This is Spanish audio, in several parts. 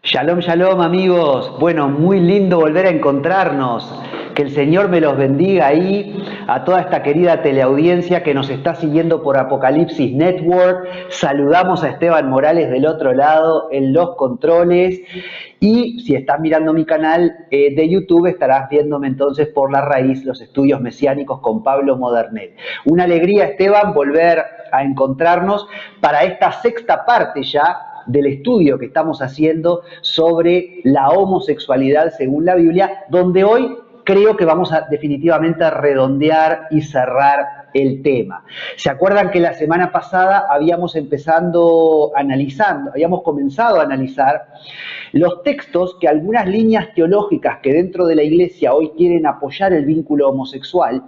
Shalom, shalom amigos. Bueno, muy lindo volver a encontrarnos. Que el Señor me los bendiga ahí, a toda esta querida teleaudiencia que nos está siguiendo por Apocalipsis Network. Saludamos a Esteban Morales del otro lado en los controles. Y si estás mirando mi canal de YouTube, estarás viéndome entonces por La Raíz, los estudios mesiánicos con Pablo Modernel. Una alegría, Esteban, volver a encontrarnos para esta sexta parte ya del estudio que estamos haciendo sobre la homosexualidad según la Biblia, donde hoy creo que vamos a definitivamente redondear y cerrar el tema. ¿Se acuerdan que la semana pasada habíamos comenzado a analizar los textos que algunas líneas teológicas que dentro de la Iglesia hoy quieren apoyar el vínculo homosexual,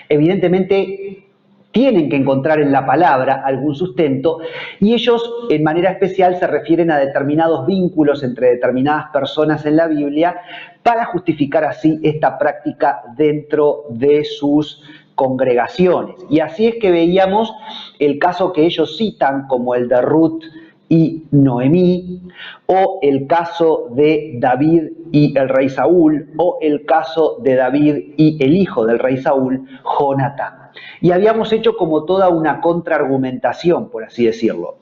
evidentemente tienen que encontrar en la palabra algún sustento, y ellos en manera especial se refieren a determinados vínculos entre determinadas personas en la Biblia para justificar así esta práctica dentro de sus congregaciones. Y así es que veíamos el caso que ellos citan como el de Ruth y Noemí, o el caso de David y el rey Saúl, o el caso de David y el hijo del rey Saúl, Jonatán. Y habíamos hecho como toda una contraargumentación, por así decirlo.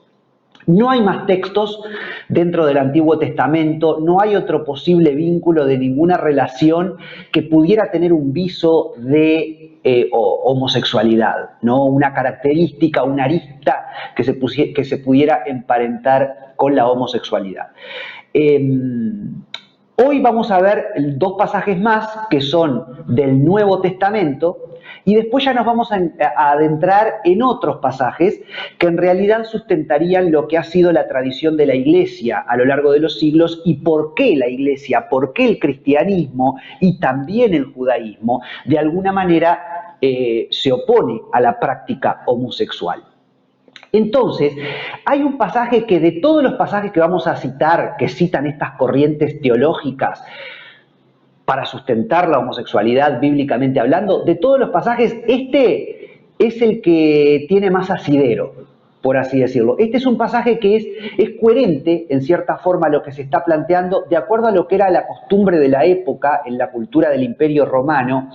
No hay más textos dentro del Antiguo Testamento, no hay otro posible vínculo de ninguna relación que pudiera tener un viso de homosexualidad, ¿no? Una característica, una arista que se pudiera emparentar con la homosexualidad. Hoy vamos a ver dos pasajes más que son del Nuevo Testamento, y después ya nos vamos a adentrar en otros pasajes que en realidad sustentarían lo que ha sido la tradición de la Iglesia a lo largo de los siglos y por qué la Iglesia, por qué el cristianismo y también el judaísmo de alguna manera se opone a la práctica homosexual. Entonces, hay un pasaje que de todos los pasajes que vamos a citar, que citan estas corrientes teológicas, para sustentar la homosexualidad bíblicamente hablando, de todos los pasajes, este es el que tiene más asidero, por así decirlo. Este es un pasaje que es coherente, en cierta forma, a lo que se está planteando, de acuerdo a lo que era la costumbre de la época en la cultura del Imperio Romano,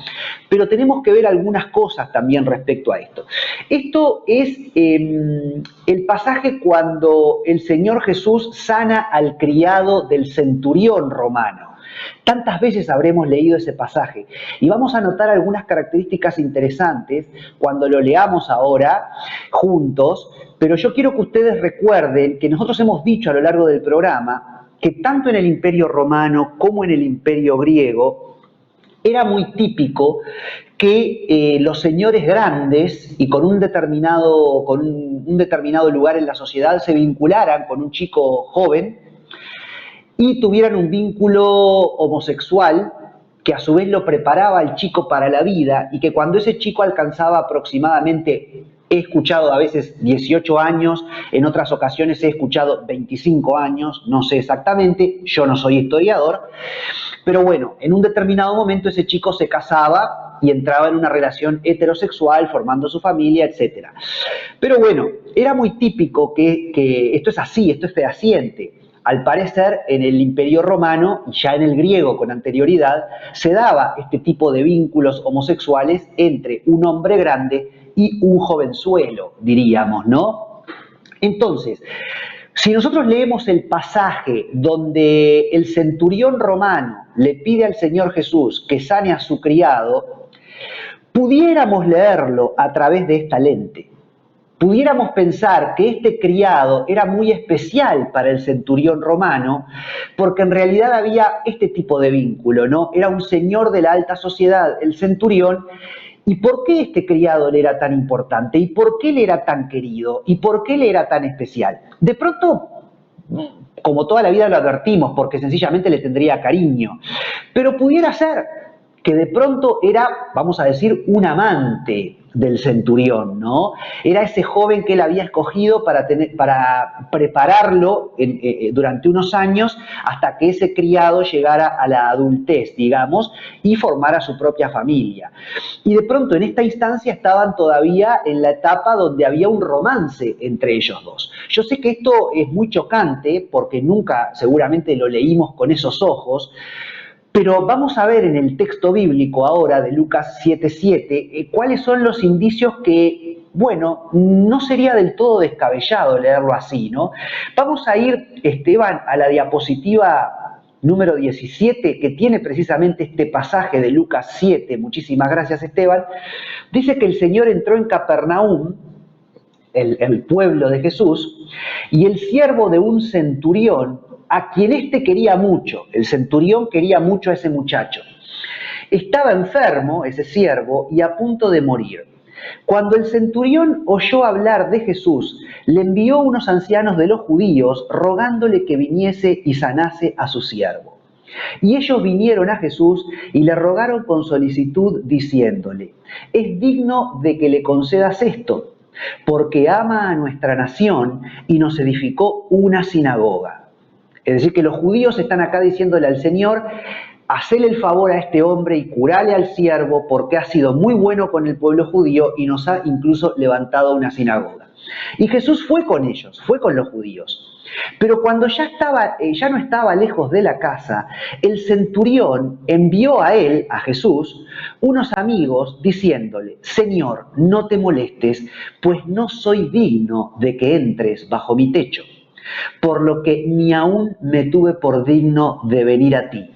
pero tenemos que ver algunas cosas también respecto a esto. Esto es el pasaje cuando el Señor Jesús sana al criado del centurión romano. Tantas veces habremos leído ese pasaje y vamos a notar algunas características interesantes cuando lo leamos ahora juntos, pero yo quiero que ustedes recuerden que nosotros hemos dicho a lo largo del programa que tanto en el Imperio Romano como en el Imperio Griego era muy típico que los señores grandes y con un determinado lugar en la sociedad se vincularan con un chico joven y tuvieran un vínculo homosexual que a su vez lo preparaba al chico para la vida, y que cuando ese chico alcanzaba aproximadamente, he escuchado a veces 18 años, en otras ocasiones he escuchado 25 años, no sé exactamente, yo no soy historiador, pero bueno, en un determinado momento ese chico se casaba y entraba en una relación heterosexual, formando su familia, etc. Pero bueno, era muy típico que esto es así, esto es fehaciente. Al parecer, en el Imperio Romano, y ya en el griego con anterioridad, se daba este tipo de vínculos homosexuales entre un hombre grande y un jovenzuelo, diríamos, ¿no? Entonces, si nosotros leemos el pasaje donde el centurión romano le pide al Señor Jesús que sane a su criado, pudiéramos leerlo a través de esta lente. pudiéramos pensar que este criado era muy especial para el centurión romano, porque en realidad había este tipo de vínculo, ¿no? Era un señor de la alta sociedad, el centurión. ¿Y por qué este criado le era tan importante? ¿Y por qué le era tan querido? ¿Y por qué le era tan especial? De pronto, como toda la vida lo advertimos, porque sencillamente le tendría cariño. Pero pudiera ser que de pronto era, vamos a decir, un amante del centurión, ¿no? Era ese joven que él había escogido para prepararlo durante unos años hasta que ese criado llegara a la adultez, digamos, y formara su propia familia. Y de pronto en esta instancia estaban todavía en la etapa donde había un romance entre ellos dos. Yo sé que esto es muy chocante porque nunca seguramente lo leímos con esos ojos, pero vamos a ver en el texto bíblico ahora de Lucas 7:7 cuáles son los indicios que, bueno, no sería del todo descabellado leerlo así, ¿no? Vamos a ir, Esteban, a la diapositiva número 17, que tiene precisamente este pasaje de Lucas 7. Muchísimas gracias, Esteban. Dice que el Señor entró en Capernaum, el pueblo de Jesús, y el siervo de un centurión, a quien éste quería mucho, el centurión quería mucho a ese muchacho, estaba enfermo, ese siervo, y a punto de morir. Cuando el centurión oyó hablar de Jesús, le envió unos ancianos de los judíos rogándole que viniese y sanase a su siervo. Y ellos vinieron a Jesús y le rogaron con solicitud diciéndole: es digno de que le concedas esto, porque ama a nuestra nación y nos edificó una sinagoga. Es decir, que los judíos están acá diciéndole al Señor: hacele el favor a este hombre y curale al siervo, porque ha sido muy bueno con el pueblo judío y nos ha incluso levantado una sinagoga. Y Jesús fue con ellos, fue con los judíos. Pero cuando ya no estaba lejos de la casa, el centurión envió a él, a Jesús, unos amigos diciéndole: Señor, no te molestes, pues no soy digno de que entres bajo mi techo, por lo que ni aún me tuve por digno de venir a ti.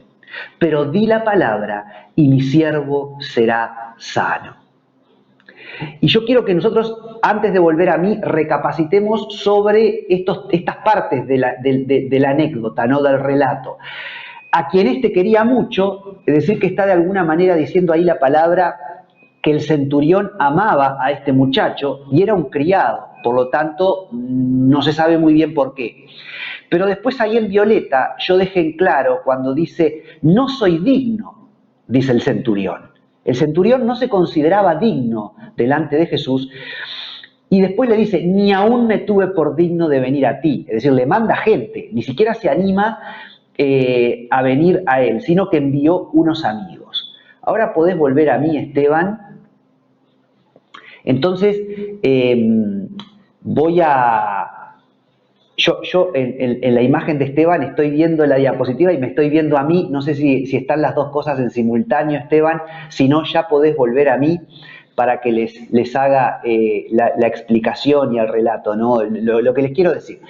Pero di la palabra y mi siervo será sano. Y yo quiero que nosotros, antes de volver a mí, recapacitemos sobre estas partes de la anécdota, ¿no? Del relato. A quien éste quería mucho, es decir, que está de alguna manera diciendo ahí la palabra que el centurión amaba a este muchacho y era un criado, por lo tanto no se sabe muy bien por qué. Pero después ahí en violeta yo dejé en claro cuando dice: no soy digno, dice el centurión. El centurión no se consideraba digno delante de Jesús y después le dice: ni aún me tuve por digno de venir a ti. Es decir, le manda gente, ni siquiera se anima a venir a él, sino que envió unos amigos. Ahora podés volver a mí, Esteban. Entonces, voy a... Yo en la imagen de Esteban estoy viendo la diapositiva y me estoy viendo a mí. No sé si están las dos cosas en simultáneo, Esteban. Si no, ya podés volver a mí para que les haga la explicación y el relato, ¿no? Lo que les quiero decir.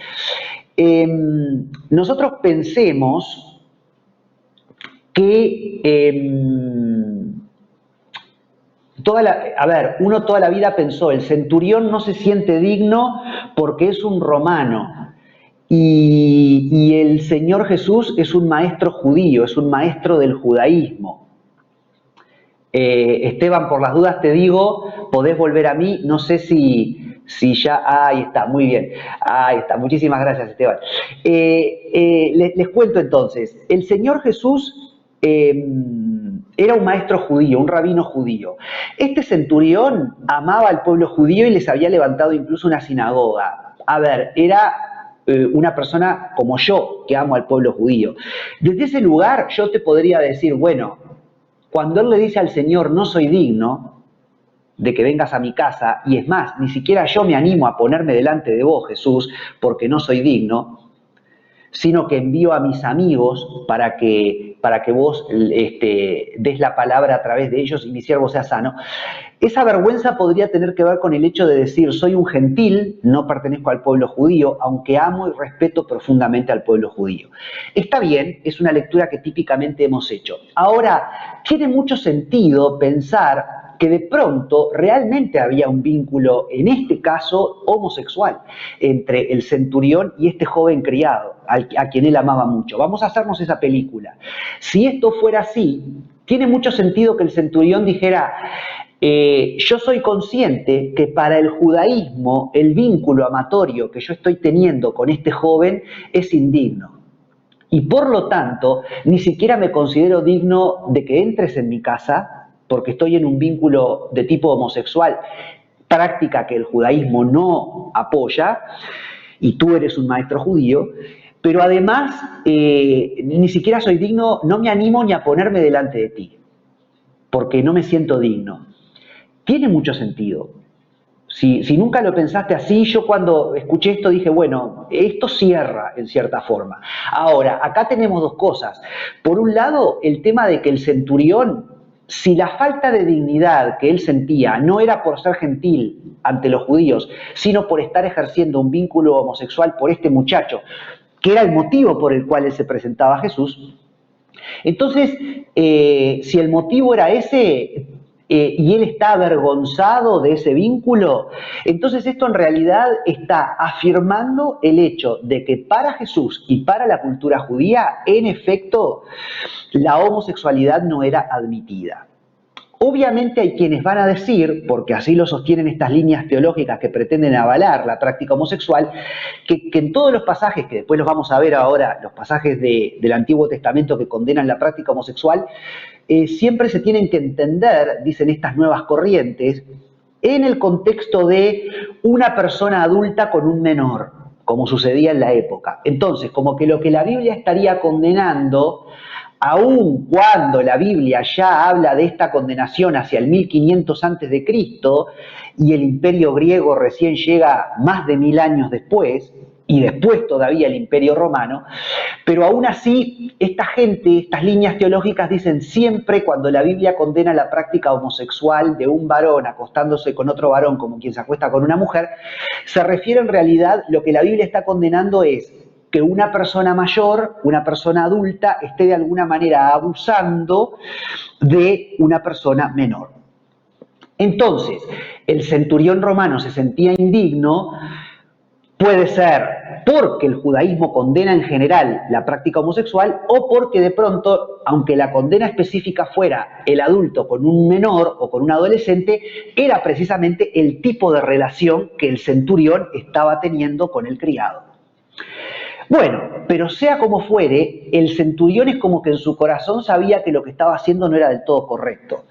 Nosotros pensemos que... uno toda la vida pensó: el centurión no se siente digno porque es un romano. Y el Señor Jesús es un maestro judío, es un maestro del judaísmo. Esteban, por las dudas te digo, podés volver a mí, no sé si ya... Ahí está, muy bien. Ahí está, muchísimas gracias, Esteban. Les cuento entonces, el Señor Jesús era un maestro judío, un rabino judío. Este centurión amaba al pueblo judío y les había levantado incluso una sinagoga. A ver, era una persona como yo, que amo al pueblo judío. Desde ese lugar yo te podría decir: bueno, cuando él le dice al Señor: no soy digno de que vengas a mi casa, y es más, ni siquiera yo me animo a ponerme delante de vos, Jesús, porque no soy digno, sino que envío a mis amigos para que vos des la palabra a través de ellos y mi siervo sea sano. Esa vergüenza podría tener que ver con el hecho de decir: soy un gentil, no pertenezco al pueblo judío, aunque amo y respeto profundamente al pueblo judío. Está bien, es una lectura que típicamente hemos hecho. Ahora, tiene mucho sentido pensar que de pronto realmente había un vínculo, en este caso homosexual, entre el centurión y este joven criado, a quien él amaba mucho. Vamos a hacernos esa película. Si esto fuera así, tiene mucho sentido que el centurión dijera: yo soy consciente que para el judaísmo el vínculo amatorio que yo estoy teniendo con este joven es indigno. Y por lo tanto, ni siquiera me considero digno de que entres en mi casa, porque estoy en un vínculo de tipo homosexual, práctica que el judaísmo no apoya, y tú eres un maestro judío, pero además ni siquiera soy digno, no me animo ni a ponerme delante de ti, porque no me siento digno. Tiene mucho sentido. Si nunca lo pensaste así, yo cuando escuché esto dije, bueno, esto cierra en cierta forma. Ahora, acá tenemos dos cosas. Por un lado, el tema de que el centurión, si la falta de dignidad que él sentía no era por ser gentil ante los judíos, sino por estar ejerciendo un vínculo homosexual por este muchacho, que era el motivo por el cual él se presentaba a Jesús, entonces, si el motivo era ese, y él está avergonzado de ese vínculo, entonces esto en realidad está afirmando el hecho de que para Jesús y para la cultura judía, en efecto, la homosexualidad no era admitida. Obviamente hay quienes van a decir, porque así lo sostienen estas líneas teológicas que pretenden avalar la práctica homosexual, que en todos los pasajes, que después los vamos a ver ahora, los pasajes del Antiguo Testamento que condenan la práctica homosexual, siempre se tienen que entender, dicen estas nuevas corrientes, en el contexto de una persona adulta con un menor, como sucedía en la época. Entonces, como que lo que la Biblia estaría condenando, aun cuando la Biblia ya habla de esta condenación hacia el 1500 a.C. y el imperio griego recién llega más de 1000 años después, y después todavía el imperio romano, pero aún así esta gente, estas líneas teológicas dicen siempre cuando la Biblia condena la práctica homosexual de un varón acostándose con otro varón como quien se acuesta con una mujer, se refiere en realidad, lo que la Biblia está condenando es que una persona mayor, una persona adulta, esté de alguna manera abusando de una persona menor. Entonces, el centurión romano se sentía indigno, puede ser porque el judaísmo condena en general la práctica homosexual o porque de pronto, aunque la condena específica fuera el adulto con un menor o con un adolescente, era precisamente el tipo de relación que el centurión estaba teniendo con el criado. Bueno, pero sea como fuere, el centurión es como que en su corazón sabía que lo que estaba haciendo no era del todo correcto,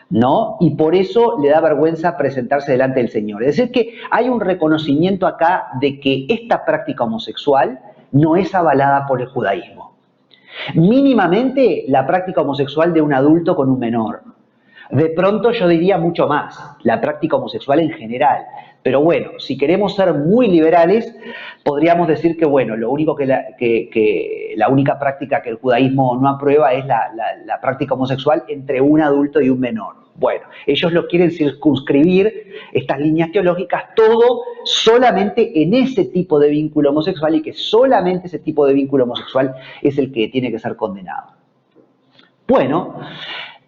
¿no? Y por eso le da vergüenza presentarse delante del Señor. Es decir, que hay un reconocimiento acá de que esta práctica homosexual no es avalada por el judaísmo. Mínimamente la práctica homosexual de un adulto con un menor. De pronto yo diría mucho más, la práctica homosexual en general. Pero bueno, si queremos ser muy liberales, podríamos decir que bueno, lo único que la única práctica que el judaísmo no aprueba es la práctica homosexual entre un adulto y un menor. Bueno, ellos lo quieren circunscribir, estas líneas teológicas, todo solamente en ese tipo de vínculo homosexual y que solamente ese tipo de vínculo homosexual es el que tiene que ser condenado. Bueno,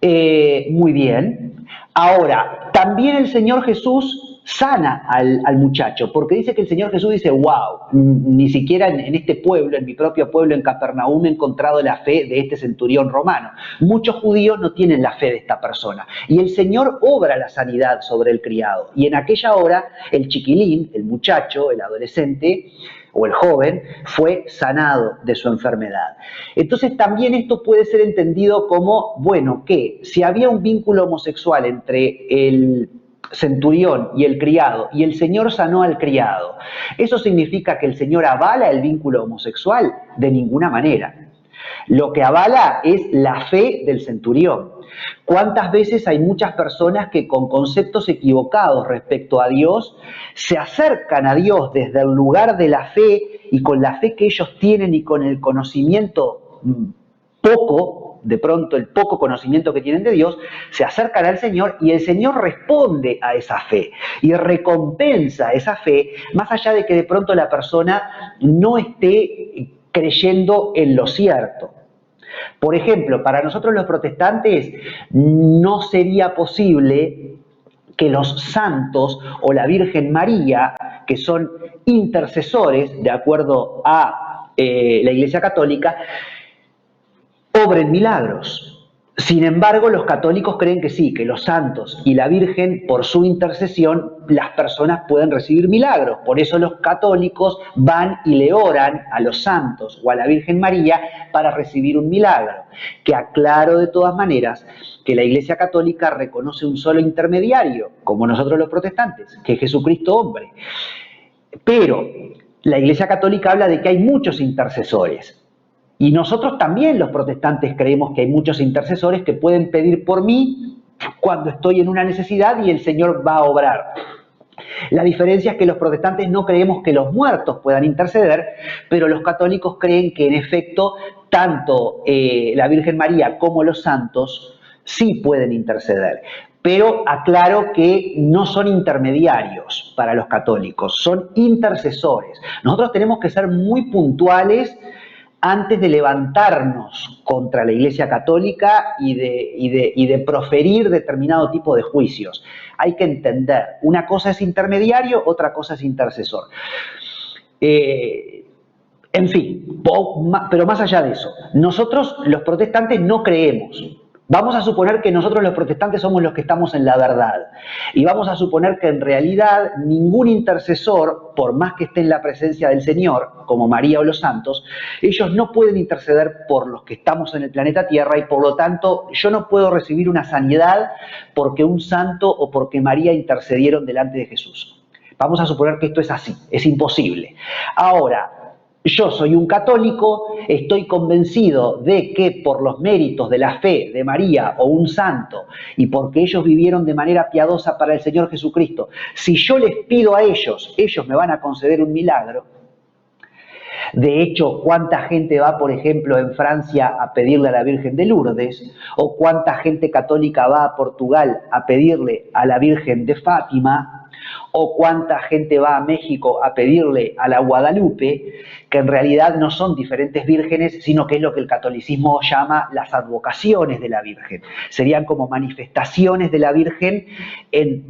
muy bien. Ahora, también el Señor Jesús sana al muchacho, porque dice que el Señor Jesús dice, wow, ni siquiera en este pueblo, en mi propio pueblo, en Capernaum, he encontrado la fe de este centurión romano. Muchos judíos no tienen la fe de esta persona. Y el Señor obra la sanidad sobre el criado. Y en aquella hora, el chiquilín, el muchacho, el adolescente, o el joven, fue sanado de su enfermedad. Entonces también esto puede ser entendido como, bueno, que si había un vínculo homosexual entre el centurión y el criado, y el Señor sanó al criado, ¿eso significa que el Señor avala el vínculo homosexual? De ninguna manera. Lo que avala es la fe del centurión. ¿Cuántas veces hay muchas personas que con conceptos equivocados respecto a Dios se acercan a Dios desde el lugar de la fe y con la fe que ellos tienen y con el conocimiento poco, de pronto el poco conocimiento que tienen de Dios, se acercan al Señor y el Señor responde a esa fe y recompensa esa fe, más allá de que de pronto la persona no esté creyendo en lo cierto? Por ejemplo, para nosotros los protestantes no sería posible que los santos o la Virgen María, que son intercesores, de acuerdo a la Iglesia Católica, obren milagros. Sin embargo, los católicos creen que sí, que los santos y la Virgen, por su intercesión, las personas pueden recibir milagros. Por eso los católicos van y le oran a los santos o a la Virgen María para recibir un milagro. Que aclaro de todas maneras que la Iglesia Católica reconoce un solo intermediario, como nosotros los protestantes, que es Jesucristo hombre. Pero la Iglesia Católica habla de que hay muchos intercesores. Y nosotros también los protestantes creemos que hay muchos intercesores que pueden pedir por mí cuando estoy en una necesidad y el Señor va a obrar. La diferencia es que los protestantes no creemos que los muertos puedan interceder, pero los católicos creen que en efecto tanto la Virgen María como los santos sí pueden interceder. Pero aclaro que no son intermediarios para los católicos, son intercesores. Nosotros tenemos que ser muy puntuales antes de levantarnos contra la Iglesia Católica y de proferir determinado tipo de juicios. Hay que entender, una cosa es intermediario, otra cosa es intercesor. En fin, pero más allá de eso, nosotros los protestantes no creemos. Vamos a suponer que nosotros los protestantes somos los que estamos en la verdad. Y vamos a suponer que en realidad ningún intercesor, por más que esté en la presencia del Señor, como María o los santos, ellos no pueden interceder por los que estamos en el planeta Tierra y por lo tanto yo no puedo recibir una sanidad porque un santo o porque María intercedieron delante de Jesús. Vamos a suponer que esto es así, es imposible. Ahora, yo soy un católico, estoy convencido de que por los méritos de la fe de María o un santo y porque ellos vivieron de manera piadosa para el Señor Jesucristo, si yo les pido a ellos, ellos me van a conceder un milagro. De hecho, ¿cuánta gente va, por ejemplo, en Francia a pedirle a la Virgen de Lourdes? ¿O cuánta gente católica va a Portugal a pedirle a la Virgen de Fátima? ¿O cuánta gente va a México a pedirle a la Guadalupe? Que en realidad no son diferentes vírgenes, sino que es lo que el catolicismo llama las advocaciones de la Virgen. Serían como manifestaciones de la Virgen,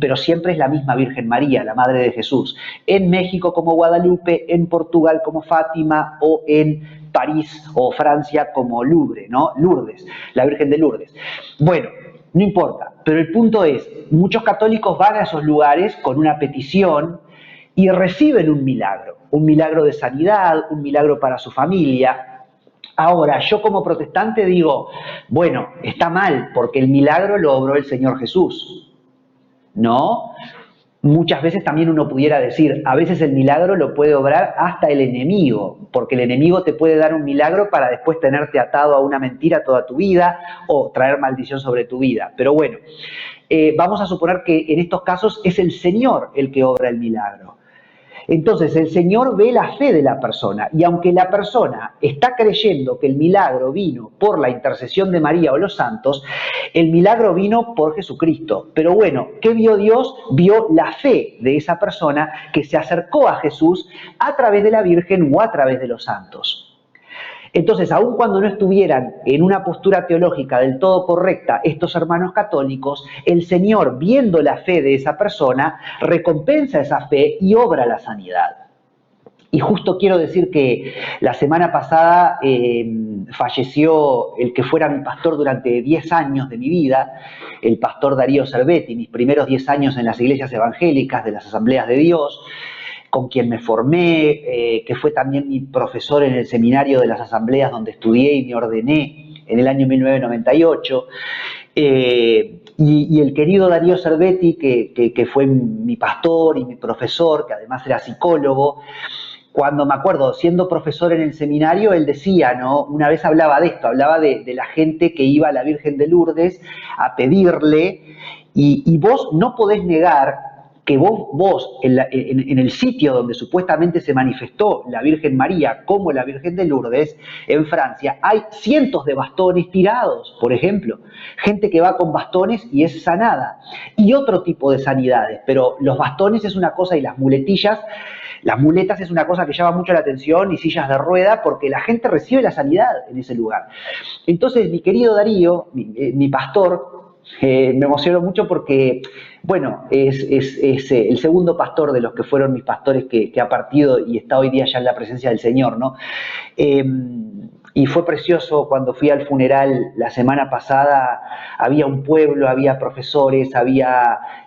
pero siempre es la misma Virgen María, la Madre de Jesús. En México como Guadalupe, en Portugal como Fátima o en París o Francia como Lourdes, ¿no? Lourdes, la Virgen de Lourdes. Bueno, no importa, pero el punto es, muchos católicos van a esos lugares con una petición y reciben un milagro de sanidad, un milagro para su familia. Ahora, yo como protestante digo, bueno, está mal, porque el milagro lo obró el Señor Jesús, ¿no? Muchas veces también uno pudiera decir, a veces el milagro lo puede obrar hasta el enemigo, porque el enemigo te puede dar un milagro para después tenerte atado a una mentira toda tu vida o traer maldición sobre tu vida. Pero bueno, vamos a suponer que en estos casos es el Señor el que obra el milagro. Entonces el Señor ve la fe de la persona y aunque la persona está creyendo que el milagro vino por la intercesión de María o los santos, el milagro vino por Jesucristo. Pero bueno, ¿qué vio Dios? Vio la fe de esa persona que se acercó a Jesús a través de la Virgen o a través de los santos. Entonces, aun cuando no estuvieran en una postura teológica del todo correcta estos hermanos católicos, el Señor, viendo la fe de esa persona, recompensa esa fe y obra la sanidad. Y justo quiero decir que la semana pasada falleció el que fuera mi pastor durante 10 años de mi vida, el pastor Darío Cervetti, mis primeros 10 años en las iglesias evangélicas de las Asambleas de Dios, con quien me formé, que fue también mi profesor en el seminario de las asambleas donde estudié y me ordené en el año 1998. Y el querido Darío Cervetti, que fue mi pastor y mi profesor, que además era psicólogo, cuando me acuerdo, siendo profesor en el seminario, él decía, ¿no? Una vez hablaba de esto, hablaba de la gente que iba a la Virgen de Lourdes a pedirle, y vos no podés negar que vos en el sitio donde supuestamente se manifestó la Virgen María como la Virgen de Lourdes, en Francia, hay cientos de bastones tirados, por ejemplo. Gente que va con bastones y es sanada. Y otro tipo de sanidades, pero los bastones es una cosa y las muletillas Las muletas es una cosa que llama mucho la atención y sillas de rueda porque la gente recibe la sanidad en ese lugar. Entonces, mi querido Darío, mi pastor, me emocionó mucho porque, bueno, es el segundo pastor de los que fueron mis pastores que ha partido y está hoy día ya en la presencia del Señor, ¿no? Y fue precioso cuando fui al funeral la semana pasada, había un pueblo, había profesores,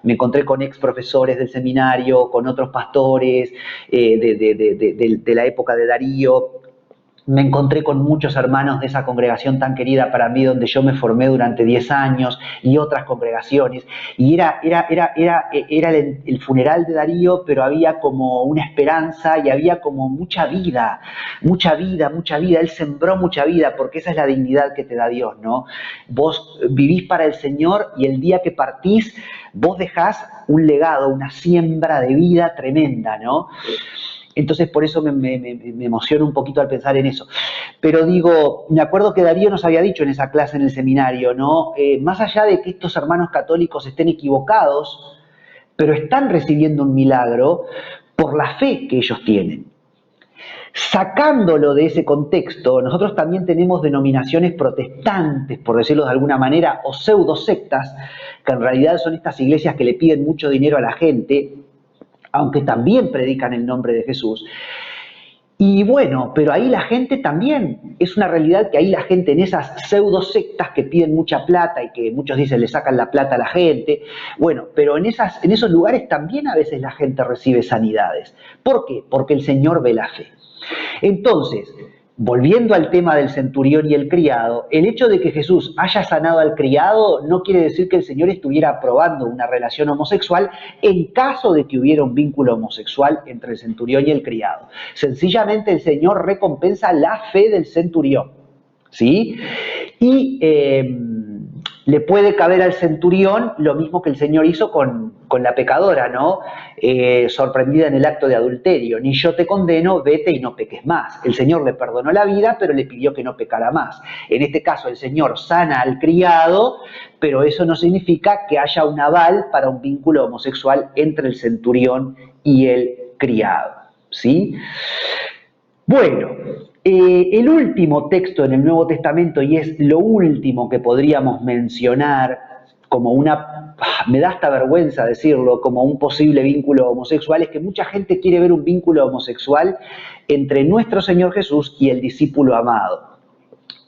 me encontré con ex profesores del seminario, con otros pastores de la época de Darío. Me encontré con muchos hermanos de esa congregación tan querida para mí, donde yo me formé durante 10 años, y otras congregaciones. Y era el funeral de Darío, pero había como una esperanza y había como mucha vida, mucha vida, mucha vida. Él sembró mucha vida, porque esa es la dignidad que te da Dios, ¿no? Vos vivís para el Señor y el día que partís, vos dejás un legado, una siembra de vida tremenda, ¿no? Entonces, por eso me emociono un poquito al pensar en eso. Pero digo, me acuerdo que Darío nos había dicho en esa clase en el seminario, ¿no? Más allá de que estos hermanos católicos estén equivocados, pero están recibiendo un milagro por la fe que ellos tienen. Sacándolo de ese contexto, nosotros también tenemos denominaciones protestantes, por decirlo de alguna manera, o pseudo-sectas, que en realidad son estas iglesias que le piden mucho dinero a la gente, aunque también predican el nombre de Jesús. Y bueno, pero ahí la gente también, es una realidad que ahí la gente en esas pseudo sectas que piden mucha plata y que muchos dicen le sacan la plata a la gente, bueno, pero en esos lugares también a veces la gente recibe sanidades. ¿Por qué? Porque el Señor ve la fe. Entonces, volviendo al tema del centurión y el criado, el hecho de que Jesús haya sanado al criado no quiere decir que el Señor estuviera aprobando una relación homosexual en caso de que hubiera un vínculo homosexual entre el centurión y el criado. Sencillamente el Señor recompensa la fe del centurión, ¿sí? Y le puede caber al centurión lo mismo que el Señor hizo con la pecadora, ¿no? Sorprendida en el acto de adulterio. Ni yo te condeno, vete y no peques más. El Señor le perdonó la vida, pero le pidió que no pecara más. En este caso, el Señor sana al criado, pero eso no significa que haya un aval para un vínculo homosexual entre el centurión y el criado, ¿sí? Bueno, el último texto en el Nuevo Testamento, y es lo último que podríamos mencionar como me da hasta vergüenza decirlo, como un posible vínculo homosexual, es que mucha gente quiere ver un vínculo homosexual entre nuestro Señor Jesús y el discípulo amado.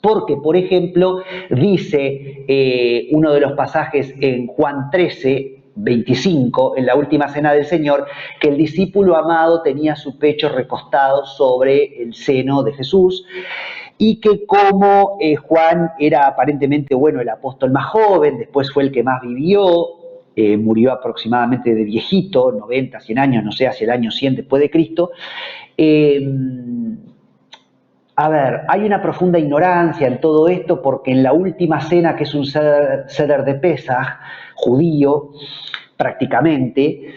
Porque, por ejemplo, dice uno de los pasajes en Juan 13, 25, en la última cena del Señor, que el discípulo amado tenía su pecho recostado sobre el seno de Jesús, y que como Juan era aparentemente, bueno, el apóstol más joven, después fue el que más vivió, murió aproximadamente de viejito, 90, 100 años, no sé, hacia el año 100 después de Cristo. A ver, hay una profunda ignorancia en todo esto porque en la última cena, que es un Seder de Pesaj judío, prácticamente,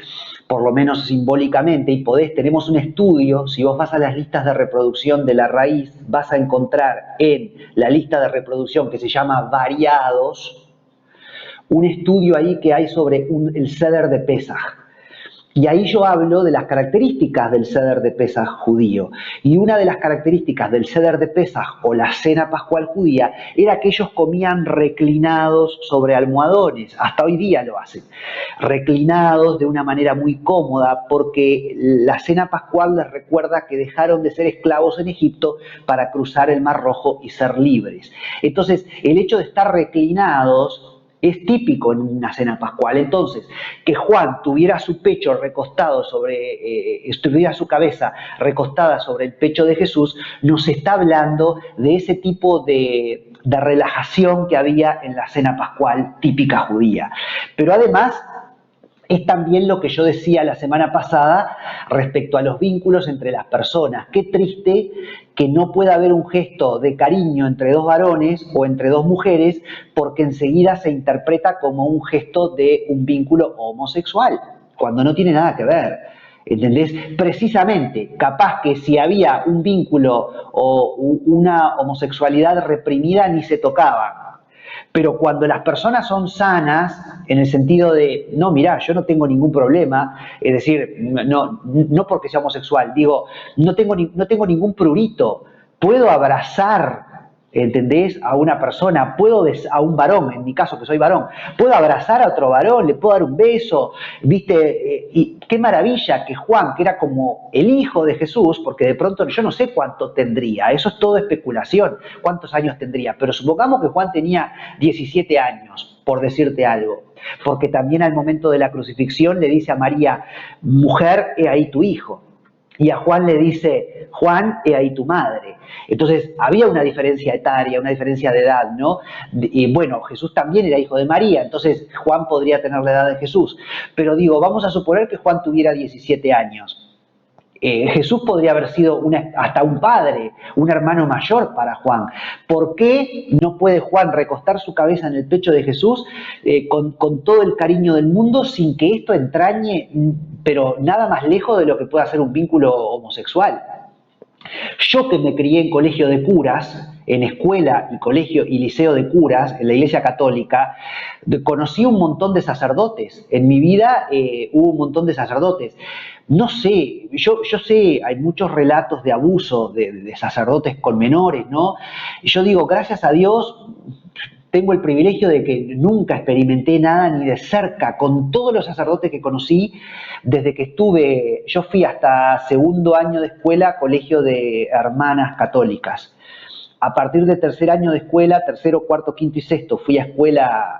por lo menos simbólicamente, y tenemos un estudio, si vos vas a las listas de reproducción de la raíz, vas a encontrar en la lista de reproducción que se llama variados, un estudio ahí que hay sobre el Seder de Pesaj. Y ahí yo hablo de las características del Seder de Pesaj judío. Y una de las características del Seder de Pesaj, o la cena pascual judía, era que ellos comían reclinados sobre almohadones. Hasta hoy día lo hacen. Reclinados de una manera muy cómoda, porque la cena pascual les recuerda que dejaron de ser esclavos en Egipto para cruzar el Mar Rojo y ser libres. Entonces, el hecho de estar reclinados es típico en una cena pascual. Entonces, que Juan tuviera su pecho recostado tuviera su cabeza recostada sobre el pecho de Jesús, nos está hablando de ese tipo de relajación que había en la cena pascual típica judía. Pero además, es también lo que yo decía la semana pasada respecto a los vínculos entre las personas. Qué triste que no pueda haber un gesto de cariño entre dos varones o entre dos mujeres, porque enseguida se interpreta como un gesto de un vínculo homosexual, cuando no tiene nada que ver. ¿Entendés? Precisamente, capaz que si había un vínculo o una homosexualidad reprimida ni se tocaban. Pero cuando las personas son sanas, en el sentido de, no, mirá, yo no tengo ningún problema, es decir, no porque sea homosexual, digo, no tengo ningún prurito, puedo abrazar, ¿entendés?, a una persona, a un varón, en mi caso que soy varón, puedo abrazar a otro varón, le puedo dar un beso, ¿viste? Y qué maravilla que Juan, que era como el hijo de Jesús, porque de pronto yo no sé cuánto tendría, eso es todo especulación, cuántos años tendría, pero supongamos que Juan tenía 17 años, por decirte algo, porque también al momento de la crucifixión le dice a María, mujer, he ahí tu hijo. Y a Juan le dice, Juan, he ahí tu madre. Entonces, había una diferencia etaria, una diferencia de edad, ¿no? Y bueno, Jesús también era hijo de María, entonces Juan podría tener la edad de Jesús. Pero digo, vamos a suponer que Juan tuviera 17 años. Jesús podría haber sido hasta un padre, un hermano mayor para Juan. ¿Por qué no puede Juan recostar su cabeza en el pecho de Jesús con todo el cariño del mundo sin que esto entrañe, pero nada más lejos de lo que pueda ser un vínculo homosexual? Yo que me crié en colegio de curas, en escuela y colegio y liceo de curas, en la Iglesia Católica, conocí un montón de sacerdotes. En mi vida hubo un montón de sacerdotes. No sé, yo sé, hay muchos relatos de abuso de sacerdotes con menores, ¿no? Y yo digo, gracias a Dios, tengo el privilegio de que nunca experimenté nada ni de cerca con todos los sacerdotes que conocí desde que yo fui hasta segundo año de escuela, colegio de hermanas católicas. A partir de tercer año de escuela, tercero, cuarto, quinto y sexto, fui a escuela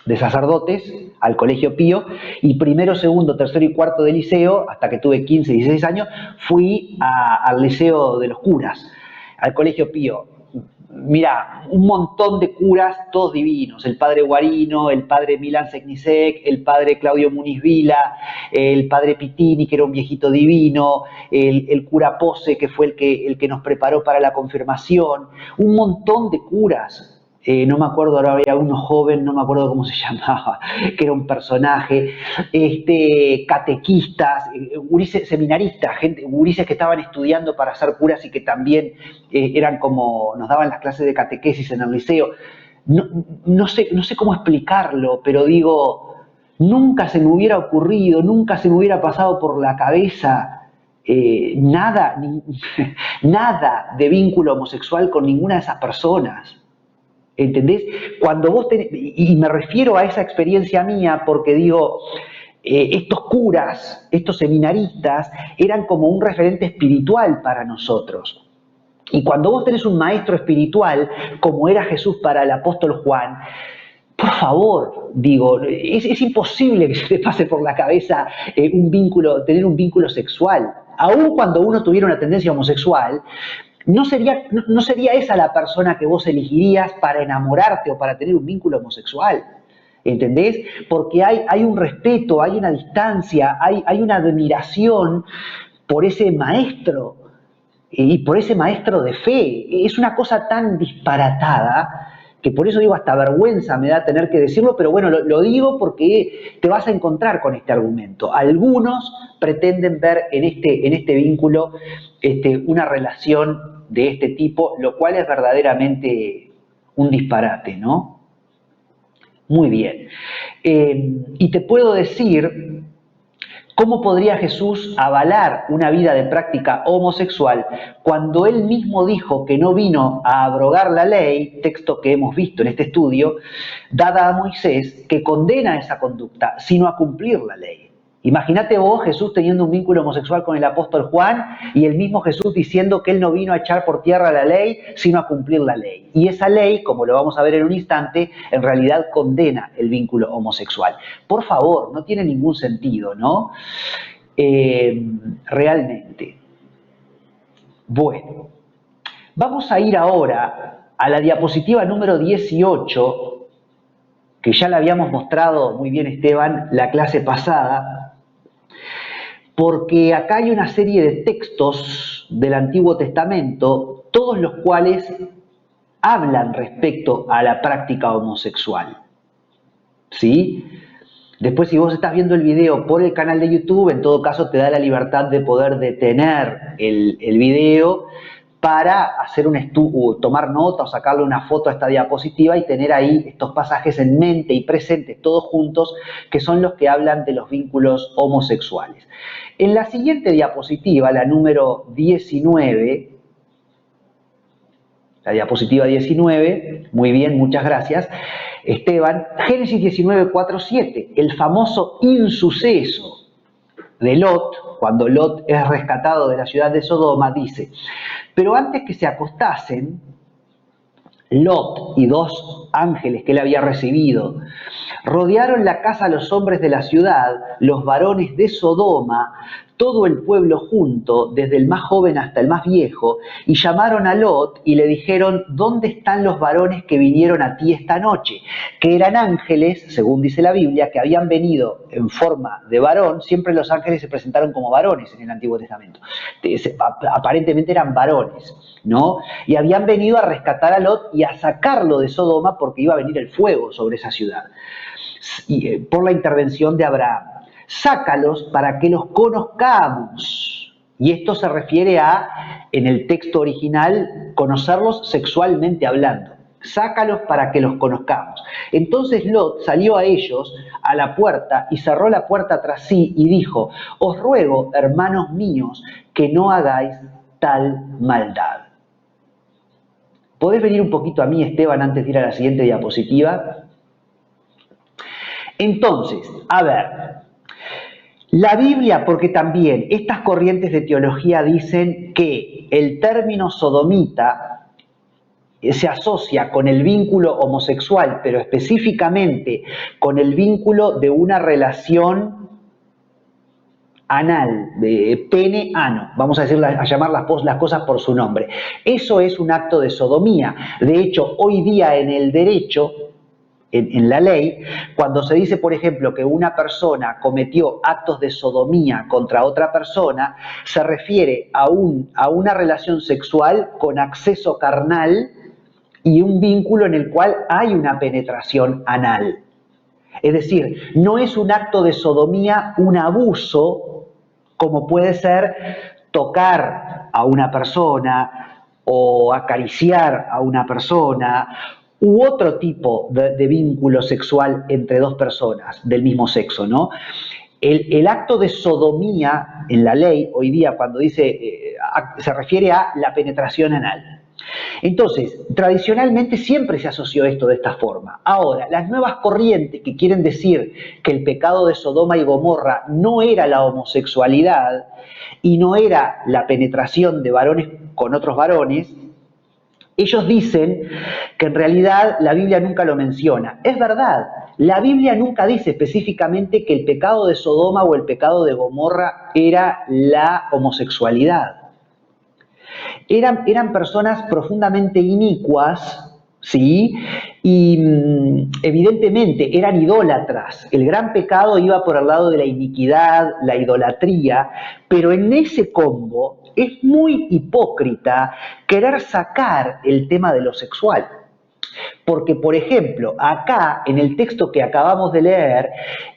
de sacerdotes, al Colegio Pío, y primero, segundo, tercero y cuarto de liceo, hasta que tuve 15, 16 años, fui al Liceo de los Curas, al Colegio Pío. Mira, un montón de curas, todos divinos, el padre Guarino, el padre Milan Seknisek, el padre Claudio Muniz Vila, el padre Pitini, que era un viejito divino, el cura Pose, que fue el que nos preparó para la confirmación, un montón de curas. No me acuerdo, ahora había uno joven, no me acuerdo cómo se llamaba, que era un personaje, catequistas, seminaristas, gurises que estaban estudiando para ser curas y que también eran como, nos daban las clases de catequesis en el liceo. No sé cómo explicarlo, pero digo, nunca se me hubiera ocurrido, nunca se me hubiera pasado por la cabeza nada de vínculo homosexual con ninguna de esas personas. ¿Entendés? Cuando vos y me refiero a esa experiencia mía porque digo, estos curas, estos seminaristas, eran como un referente espiritual para nosotros. Y cuando vos tenés un maestro espiritual, como era Jesús para el apóstol Juan, por favor, digo, es imposible que se te pase por la cabeza tener un vínculo sexual. Aun cuando uno tuviera una tendencia homosexual, no sería esa la persona que vos elegirías para enamorarte o para tener un vínculo homosexual. ¿Entendés? Porque hay un respeto, hay una distancia, hay una admiración por ese maestro y por ese maestro de fe. Es una cosa tan disparatada que por eso digo, hasta vergüenza me da tener que decirlo, pero bueno, lo digo porque te vas a encontrar con este argumento. Algunos pretenden ver en este vínculo una relación de este tipo, lo cual es verdaderamente un disparate, ¿no? Muy bien. Y te puedo decir cómo podría Jesús avalar una vida de práctica homosexual cuando él mismo dijo que no vino a abrogar la ley, texto que hemos visto en este estudio, dada a Moisés, que condena esa conducta, sino a cumplir la ley. Imagínate vos, Jesús teniendo un vínculo homosexual con el apóstol Juan y el mismo Jesús diciendo que él no vino a echar por tierra la ley, sino a cumplir la ley. Y esa ley, como lo vamos a ver en un instante, en realidad condena el vínculo homosexual. Por favor, no tiene ningún sentido, ¿no? Realmente. Bueno, vamos a ir ahora a la diapositiva número 18, que ya la habíamos mostrado muy bien, Esteban, la clase pasada, porque acá hay una serie de textos del Antiguo Testamento, todos los cuales hablan respecto a la práctica homosexual. ¿Sí? Después, si vos estás viendo el video por el canal de YouTube, en todo caso te da la libertad de poder detener el video para hacer un estudio, tomar nota o sacarle una foto a esta diapositiva y tener ahí estos pasajes en mente y presentes todos juntos, que son los que hablan de los vínculos homosexuales. En la siguiente diapositiva, la número 19, la diapositiva 19, muy bien, muchas gracias, Esteban, Génesis 19, 4, 7, el famoso insuceso de Lot, cuando Lot es rescatado de la ciudad de Sodoma, dice: pero antes que se acostasen, Lot y 2 ángeles que él había recibido rodearon la casa a los hombres de la ciudad, los varones de Sodoma, todo el pueblo junto, desde el más joven hasta el más viejo, y llamaron a Lot y le dijeron: ¿dónde están los varones que vinieron a ti esta noche? Que eran ángeles, según dice la Biblia, que habían venido en forma de varón. Siempre los ángeles se presentaron como varones en el Antiguo Testamento. Aparentemente eran varones, ¿no? Y habían venido a rescatar a Lot y a sacarlo de Sodoma porque iba a venir el fuego sobre esa ciudad. Y, por la intervención de Abraham. Sácalos para que los conozcamos. Y esto se refiere a, en el texto original, conocerlos sexualmente hablando. Sácalos para que los conozcamos. Entonces Lot salió a ellos a la puerta y cerró la puerta tras sí y dijo: os ruego, hermanos míos, que no hagáis tal maldad. ¿Podés venir un poquito a mí, Esteban, antes de ir a la siguiente diapositiva? Entonces, a ver, la Biblia, porque también estas corrientes de teología dicen que el término sodomita se asocia con el vínculo homosexual, pero específicamente con el vínculo de una relación anal, de pene-ano, vamos a llamar las cosas por su nombre. Eso es un acto de sodomía. De hecho, hoy día en el derecho, en la ley, cuando se dice, por ejemplo, que una persona cometió actos de sodomía contra otra persona, se refiere a una relación sexual con acceso carnal y un vínculo en el cual hay una penetración anal. Es decir, no es un acto de sodomía un abuso, como puede ser tocar a una persona o acariciar a una persona u otro tipo de vínculo sexual entre dos personas del mismo sexo, ¿no? El acto de sodomía en la ley, hoy día, cuando dice, se refiere a la penetración anal. Entonces, tradicionalmente siempre se asoció esto de esta forma. Ahora, las nuevas corrientes que quieren decir que el pecado de Sodoma y Gomorra no era la homosexualidad y no era la penetración de varones con otros varones, ellos dicen que en realidad la Biblia nunca lo menciona. Es verdad, la Biblia nunca dice específicamente que el pecado de Sodoma o el pecado de Gomorra era la homosexualidad. Eran personas profundamente inicuas, ¿sí? Y evidentemente eran idólatras. El gran pecado iba por el lado de la iniquidad, la idolatría, pero en ese combo es muy hipócrita querer sacar el tema de lo sexual. Porque, por ejemplo, acá, en el texto que acabamos de leer,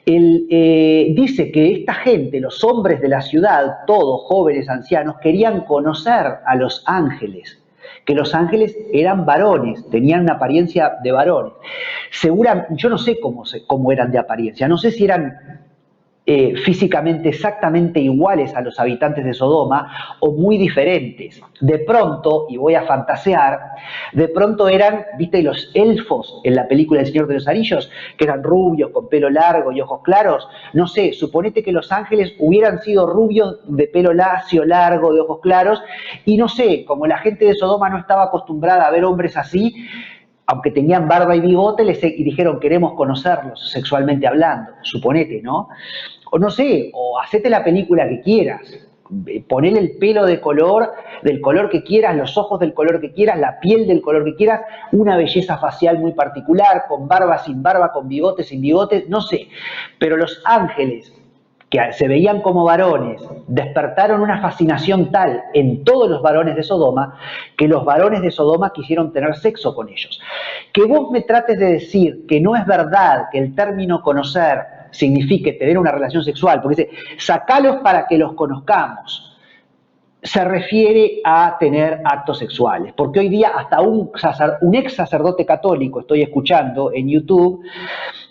dice que esta gente, los hombres de la ciudad, todos jóvenes, ancianos, querían conocer a los ángeles, que los ángeles eran varones, tenían una apariencia de varones. Yo no sé cómo eran de apariencia, no sé si eran físicamente exactamente iguales a los habitantes de Sodoma o muy diferentes. De pronto, y voy a fantasear, de pronto eran, ¿viste los elfos en la película El Señor de los Anillos? Que eran rubios, con pelo largo y ojos claros. No sé, suponete que los ángeles hubieran sido rubios, de pelo lacio, largo, de ojos claros, y no sé, como la gente de Sodoma no estaba acostumbrada a ver hombres así, aunque tenían barba y bigote, y dijeron: queremos conocerlos sexualmente hablando, suponete, ¿no? O no sé, o hacete la película que quieras, ponele el pelo del color que quieras, los ojos del color que quieras, la piel del color que quieras, una belleza facial muy particular, con barba, sin barba, con bigote, sin bigote, no sé. Pero los ángeles, que se veían como varones, despertaron una fascinación tal en todos los varones de Sodoma, que los varones de Sodoma quisieron tener sexo con ellos. Que vos me trates de decir que no es verdad que el término conocer signifique tener una relación sexual, porque dice: sacalos para que los conozcamos. se refiere a tener actos sexuales, porque hoy día hasta un ex sacerdote católico, estoy escuchando en YouTube,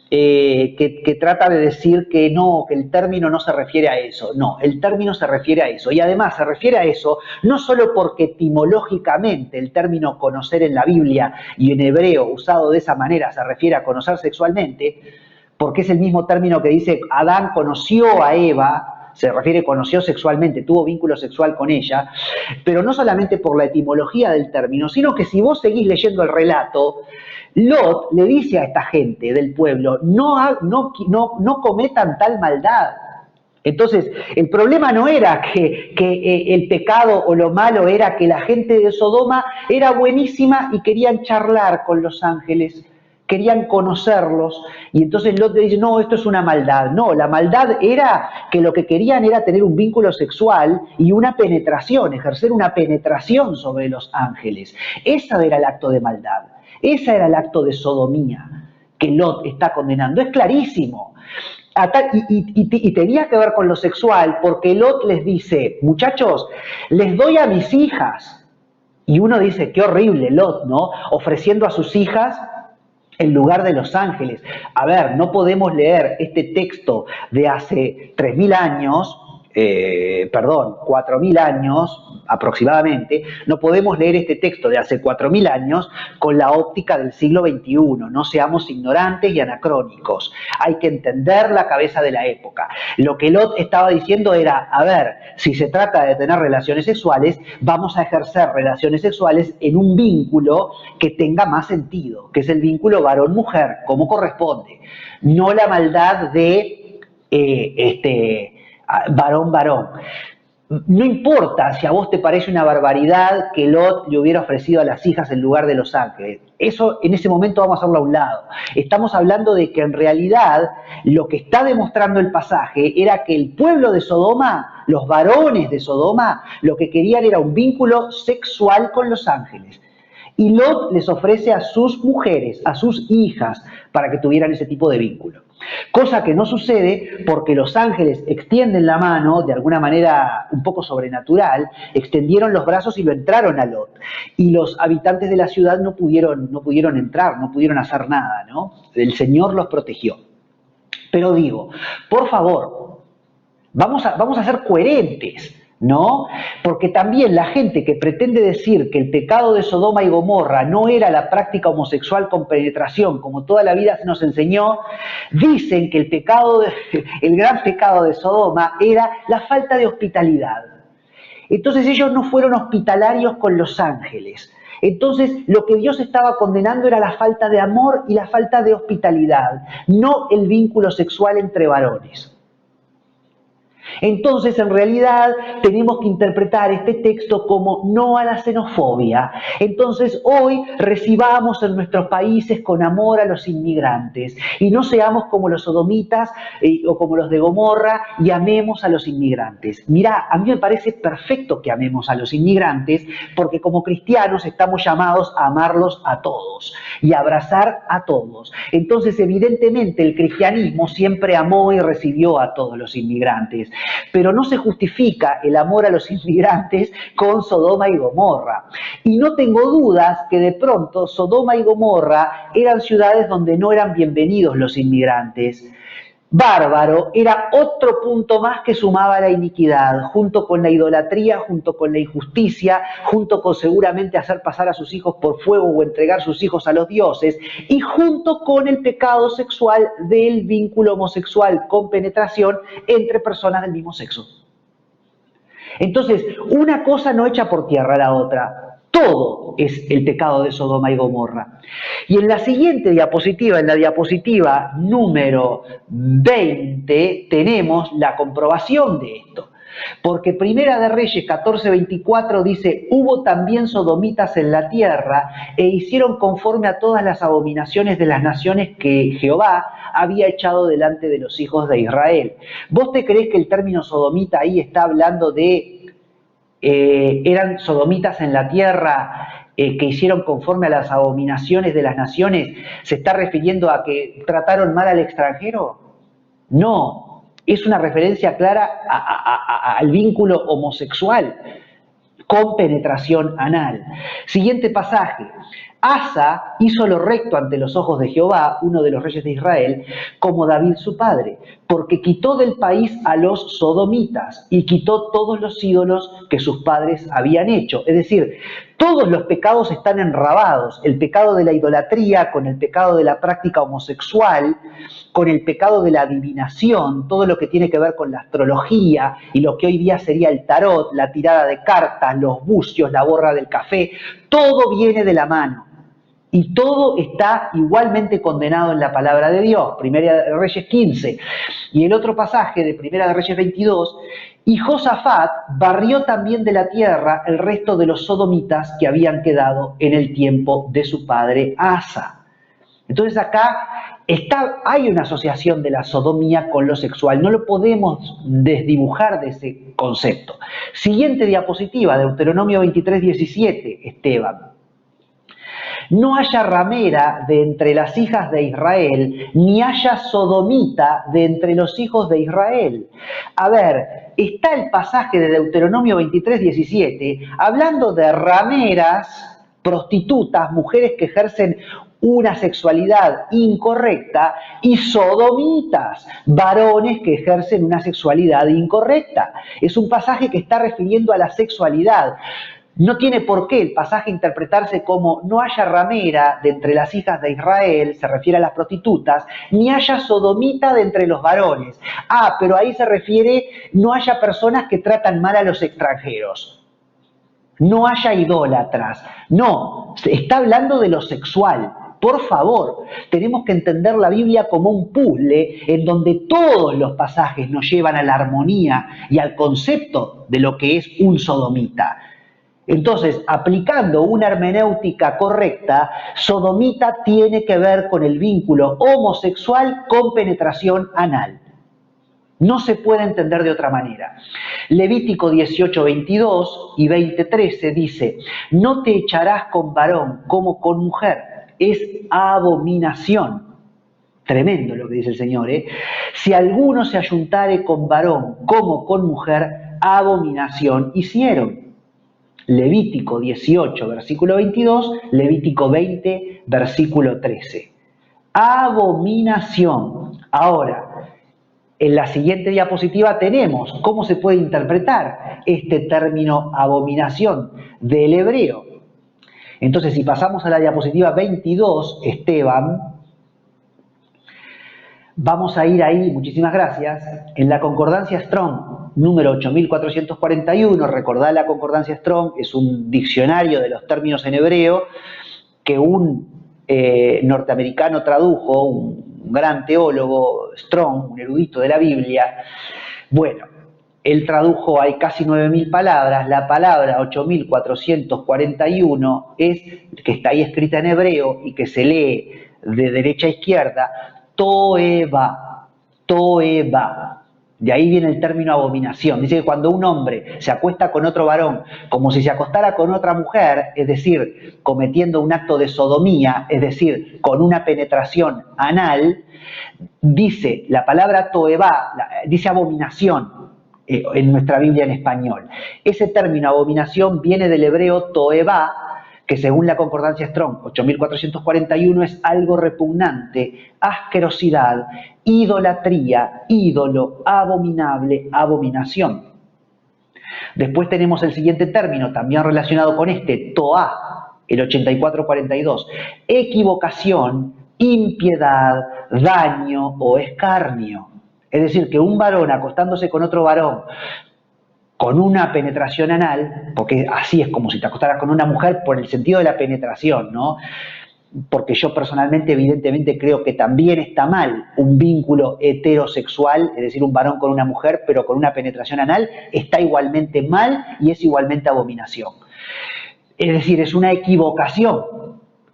que trata de decir que no, que el término no se refiere a eso. No, el término se refiere a eso. Y además se refiere a eso no solo porque etimológicamente el término conocer en la Biblia y en hebreo usado de esa manera se refiere a conocer sexualmente, porque es el mismo término que dice Adán conoció a Eva, se refiere conoció sexualmente, tuvo vínculo sexual con ella, pero no solamente por la etimología del término, sino que si vos seguís leyendo el relato, Lot le dice a esta gente del pueblo, no cometan tal maldad. Entonces, el problema no era que el pecado o lo malo era que la gente de Sodoma era buenísima y querían charlar con los ángeles, querían conocerlos, y entonces Lot le dice, no, esto es una maldad. No, la maldad era que lo que querían era tener un vínculo sexual y una penetración, ejercer una penetración sobre los ángeles. Ese era el acto de maldad. Ese era el acto de sodomía que Lot está condenando. Es clarísimo. Y tenía que ver con lo sexual porque Lot les dice, muchachos, les doy a mis hijas. Y uno dice, qué horrible Lot, ¿no? Ofreciendo a sus hijas en lugar de los ángeles. A ver, no podemos leer este texto de hace 3.000 años, 4.000 años aproximadamente, no podemos leer este texto de hace 4.000 años con la óptica del siglo XXI. No seamos ignorantes y anacrónicos. Hay que entender la cabeza de la época. Lo que Lot estaba diciendo era, a ver, si se trata de tener relaciones sexuales, vamos a ejercer relaciones sexuales en un vínculo que tenga más sentido, que es el vínculo varón-mujer, como corresponde. No la maldad de varón-varón. No importa si a vos te parece una barbaridad que Lot le hubiera ofrecido a las hijas en lugar de los ángeles. Eso en ese momento vamos a hacerlo a un lado. Estamos hablando de que en realidad lo que está demostrando el pasaje era que el pueblo de Sodoma, los varones de Sodoma, lo que querían era un vínculo sexual con los ángeles. Y Lot les ofrece a sus mujeres, a sus hijas, para que tuvieran ese tipo de vínculo. Cosa que no sucede porque los ángeles extienden la mano de alguna manera un poco sobrenatural, extendieron los brazos y lo entraron a Lot. Y los habitantes de la ciudad no pudieron entrar, no pudieron hacer nada, ¿no? El Señor los protegió. Pero digo, por favor, vamos a ser coherentes, ¿no? Porque también la gente que pretende decir que el pecado de Sodoma y Gomorra no era la práctica homosexual con penetración, como toda la vida se nos enseñó, dicen que el gran pecado de Sodoma era la falta de hospitalidad. Entonces ellos no fueron hospitalarios con los ángeles. Entonces lo que Dios estaba condenando era la falta de amor y la falta de hospitalidad, no el vínculo sexual entre varones. Entonces, en realidad, tenemos que interpretar este texto como no a la xenofobia. Entonces, hoy recibamos en nuestros países con amor a los inmigrantes y no seamos como los sodomitas o como los de Gomorra y amemos a los inmigrantes. Mirá, a mí me parece perfecto que amemos a los inmigrantes porque como cristianos estamos llamados a amarlos a todos y a abrazar a todos. Entonces, evidentemente, el cristianismo siempre amó y recibió a todos los inmigrantes. Pero no se justifica el amor a los inmigrantes con Sodoma y Gomorra. Y no tengo dudas que de pronto Sodoma y Gomorra eran ciudades donde no eran bienvenidos los inmigrantes. Bárbaro era otro punto más que sumaba la iniquidad, junto con la idolatría, junto con la injusticia, junto con seguramente hacer pasar a sus hijos por fuego o entregar sus hijos a los dioses, y junto con el pecado sexual del vínculo homosexual con penetración entre personas del mismo sexo. Entonces, una cosa no echa por tierra la otra. Todo es el pecado de Sodoma y Gomorra. Y en la siguiente diapositiva, en la diapositiva número 20, tenemos la comprobación de esto. Porque Primera de Reyes 14:24 dice, hubo también sodomitas en la tierra e hicieron conforme a todas las abominaciones de las naciones que Jehová había echado delante de los hijos de Israel. ¿Vos te creés que el término sodomita ahí está hablando de eran sodomitas en la tierra que hicieron conforme a las abominaciones de las naciones? ¿Se está refiriendo a que trataron mal al extranjero? No, es una referencia clara al vínculo homosexual, con penetración anal. Siguiente pasaje. Asa hizo lo recto ante los ojos de Jehová, uno de los reyes de Israel, como David su padre, porque quitó del país a los sodomitas y quitó todos los ídolos que sus padres habían hecho. Es decir, todos los pecados están enrabados, el pecado de la idolatría con el pecado de la práctica homosexual, con el pecado de la adivinación, todo lo que tiene que ver con la astrología y lo que hoy día sería el tarot, la tirada de cartas, los bucios, la borra del café, todo viene de la mano. Y todo está igualmente condenado en la palabra de Dios. Primera de Reyes 15. Y el otro pasaje de Primera de Reyes 22. Y Josafat barrió también de la tierra el resto de los sodomitas que habían quedado en el tiempo de su padre Asa. Entonces acá hay una asociación de la sodomía con lo sexual. No lo podemos desdibujar de ese concepto. Siguiente diapositiva, Deuteronomio 23:17, Esteban. No haya ramera de entre las hijas de Israel, ni haya sodomita de entre los hijos de Israel. A ver, está el pasaje de Deuteronomio 23:17, hablando de rameras, prostitutas, mujeres que ejercen una sexualidad incorrecta, y sodomitas, varones que ejercen una sexualidad incorrecta. Es un pasaje que está refiriendo a la sexualidad. No tiene por qué el pasaje interpretarse como no haya ramera de entre las hijas de Israel, se refiere a las prostitutas, ni haya sodomita de entre los varones. Pero ahí se refiere no haya personas que tratan mal a los extranjeros. No haya idólatras. No, se está hablando de lo sexual. Por favor, tenemos que entender la Biblia como un puzzle en donde todos los pasajes nos llevan a la armonía y al concepto de lo que es un sodomita. Entonces, aplicando una hermenéutica correcta, sodomita tiene que ver con el vínculo homosexual con penetración anal. No se puede entender de otra manera. Levítico 18:22 y 20:13 dice, no te echarás con varón como con mujer, es abominación. Tremendo lo que dice el Señor, ¿eh? Si alguno se ayuntare con varón como con mujer, abominación hicieron. Levítico 18, versículo 22, Levítico 20, versículo 13. Abominación. Ahora, en la siguiente diapositiva tenemos cómo se puede interpretar este término abominación del hebreo. Entonces, si pasamos a la diapositiva 22, Esteban, vamos a ir ahí, muchísimas gracias, en la concordancia Strong, número 8441, recordad la concordancia Strong, es un diccionario de los términos en hebreo que un norteamericano tradujo, un gran teólogo, Strong, un erudito de la Biblia. Bueno, él tradujo, hay casi 9.000 palabras, la palabra 8441 es, que está ahí escrita en hebreo y que se lee de derecha a izquierda, Toeva, Toeva. De ahí viene el término abominación. Dice que cuando un hombre se acuesta con otro varón como si se acostara con otra mujer, es decir, cometiendo un acto de sodomía, es decir, con una penetración anal, dice la palabra toeva, dice abominación en nuestra Biblia en español. Ese término abominación viene del hebreo toeva, que según la concordancia Strong 8441 es algo repugnante, asquerosidad, idolatría, ídolo, abominable, abominación. Después tenemos el siguiente término, también relacionado con este, toá, el 8442, equivocación, impiedad, daño o escarnio. Es decir, que un varón acostándose con otro varón con una penetración anal, porque así es como si te acostaras con una mujer por el sentido de la penetración, ¿no? Porque yo personalmente evidentemente creo que también está mal un vínculo heterosexual, es decir, un varón con una mujer, pero con una penetración anal, está igualmente mal y es igualmente abominación. Es decir, es una equivocación,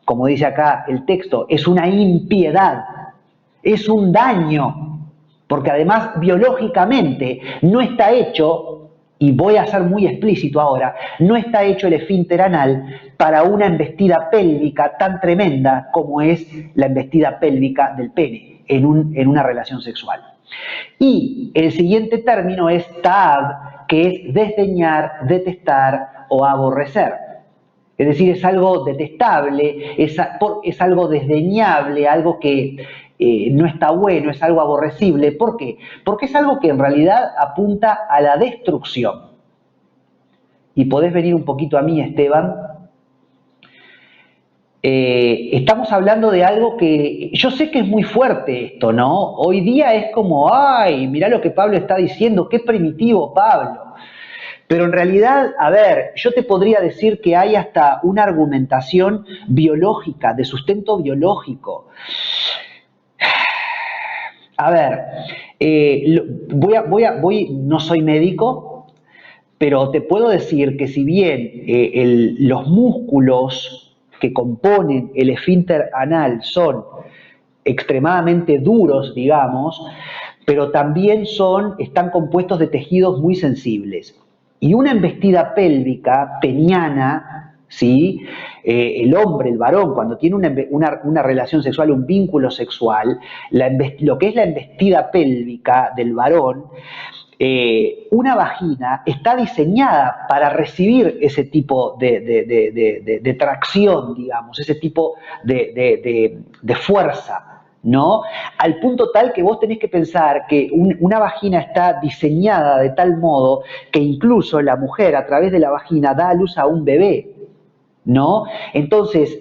como dice acá el texto, es una impiedad, es un daño, porque además biológicamente no está hecho, y voy a ser muy explícito ahora, no está hecho el esfínter anal para una embestida pélvica tan tremenda como es la embestida pélvica del pene en una relación sexual. Y el siguiente término es ta'ab, que es desdeñar, detestar o aborrecer. Es decir, es algo detestable, es algo desdeñable, algo que no está bueno, es algo aborrecible. ¿Por qué? Porque es algo que en realidad apunta a la destrucción. Y podés venir un poquito a mí, Esteban. Estamos hablando de algo que yo sé que es muy fuerte esto, ¿no? Hoy día es como, ay, mirá lo que Pablo está diciendo, qué primitivo Pablo. Pero en realidad, a ver, yo te podría decir que hay hasta una argumentación biológica, de sustento biológico. A ver, no soy médico, pero te puedo decir que si bien los músculos que componen el esfínter anal son extremadamente duros, digamos, pero también están compuestos de tejidos muy sensibles. Y una embestida pélvica peniana, ¿sí? El hombre, el varón, cuando tiene una relación sexual, un vínculo sexual, lo que es la embestida pélvica del varón, una vagina está diseñada para recibir ese tipo de tracción, digamos, ese tipo de fuerza, ¿no? Al punto tal que vos tenés que pensar que una vagina está diseñada de tal modo que incluso la mujer a través de la vagina da a luz a un bebé, ¿no? Entonces,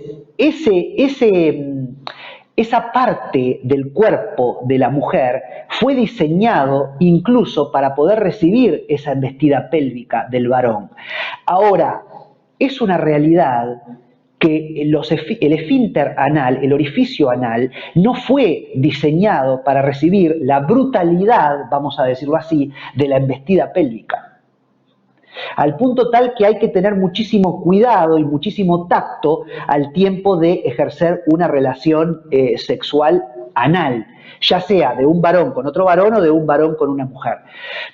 esa parte del cuerpo de la mujer fue diseñado incluso para poder recibir esa embestida pélvica del varón. Ahora, es una realidad que el esfínter anal, el orificio anal, no fue diseñado para recibir la brutalidad, vamos a decirlo así, de la embestida pélvica. Al punto tal que hay que tener muchísimo cuidado y muchísimo tacto al tiempo de ejercer una relación sexual anal, ya sea de un varón con otro varón o de un varón con una mujer,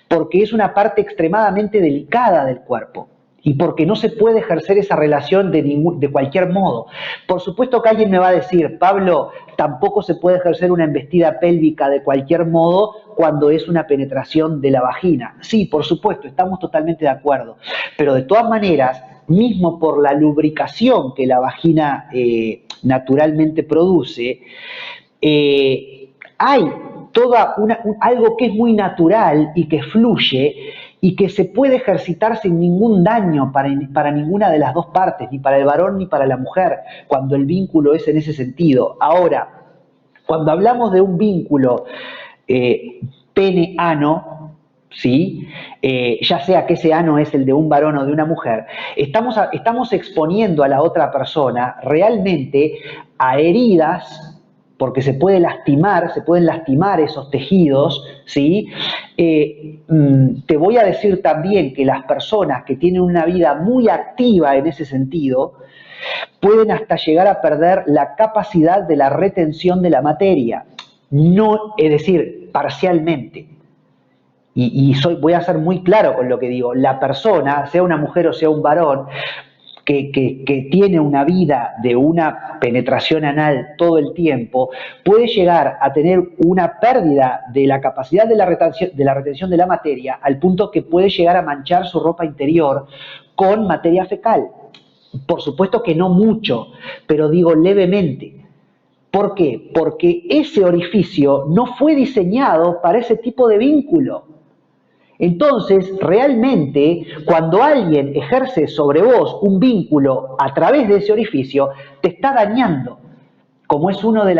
porque es una parte extremadamente delicada del cuerpo. Y porque no se puede ejercer esa relación de cualquier modo. Por supuesto que alguien me va a decir, Pablo, tampoco se puede ejercer una embestida pélvica de cualquier modo cuando es una penetración de la vagina. Sí, por supuesto, estamos totalmente de acuerdo. Pero de todas maneras, mismo por la lubricación que la vagina naturalmente produce, hay algo que es muy natural y que fluye y que se puede ejercitar sin ningún daño para ninguna de las dos partes, ni para el varón ni para la mujer, cuando el vínculo es en ese sentido. Ahora, cuando hablamos de un vínculo pene-ano, ¿sí? Ya sea que ese ano es el de un varón o de una mujer, estamos exponiendo a la otra persona realmente a heridas, porque se pueden lastimar esos tejidos, ¿sí? Te voy a decir también que las personas que tienen una vida muy activa en ese sentido, pueden hasta llegar a perder la capacidad de la retención de la materia, no, es decir, parcialmente. Voy a ser muy claro con lo que digo, la persona, sea una mujer o sea un varón, que tiene una vida de una penetración anal todo el tiempo, puede llegar a tener una pérdida de la capacidad de la retención de la materia, al punto que puede llegar a manchar su ropa interior con materia fecal. Por supuesto que no mucho, pero digo levemente. ¿Por qué? Porque ese orificio no fue diseñado para ese tipo de vínculo. Entonces, realmente, cuando alguien ejerce sobre vos un vínculo a través de ese orificio, te está dañando, como es una de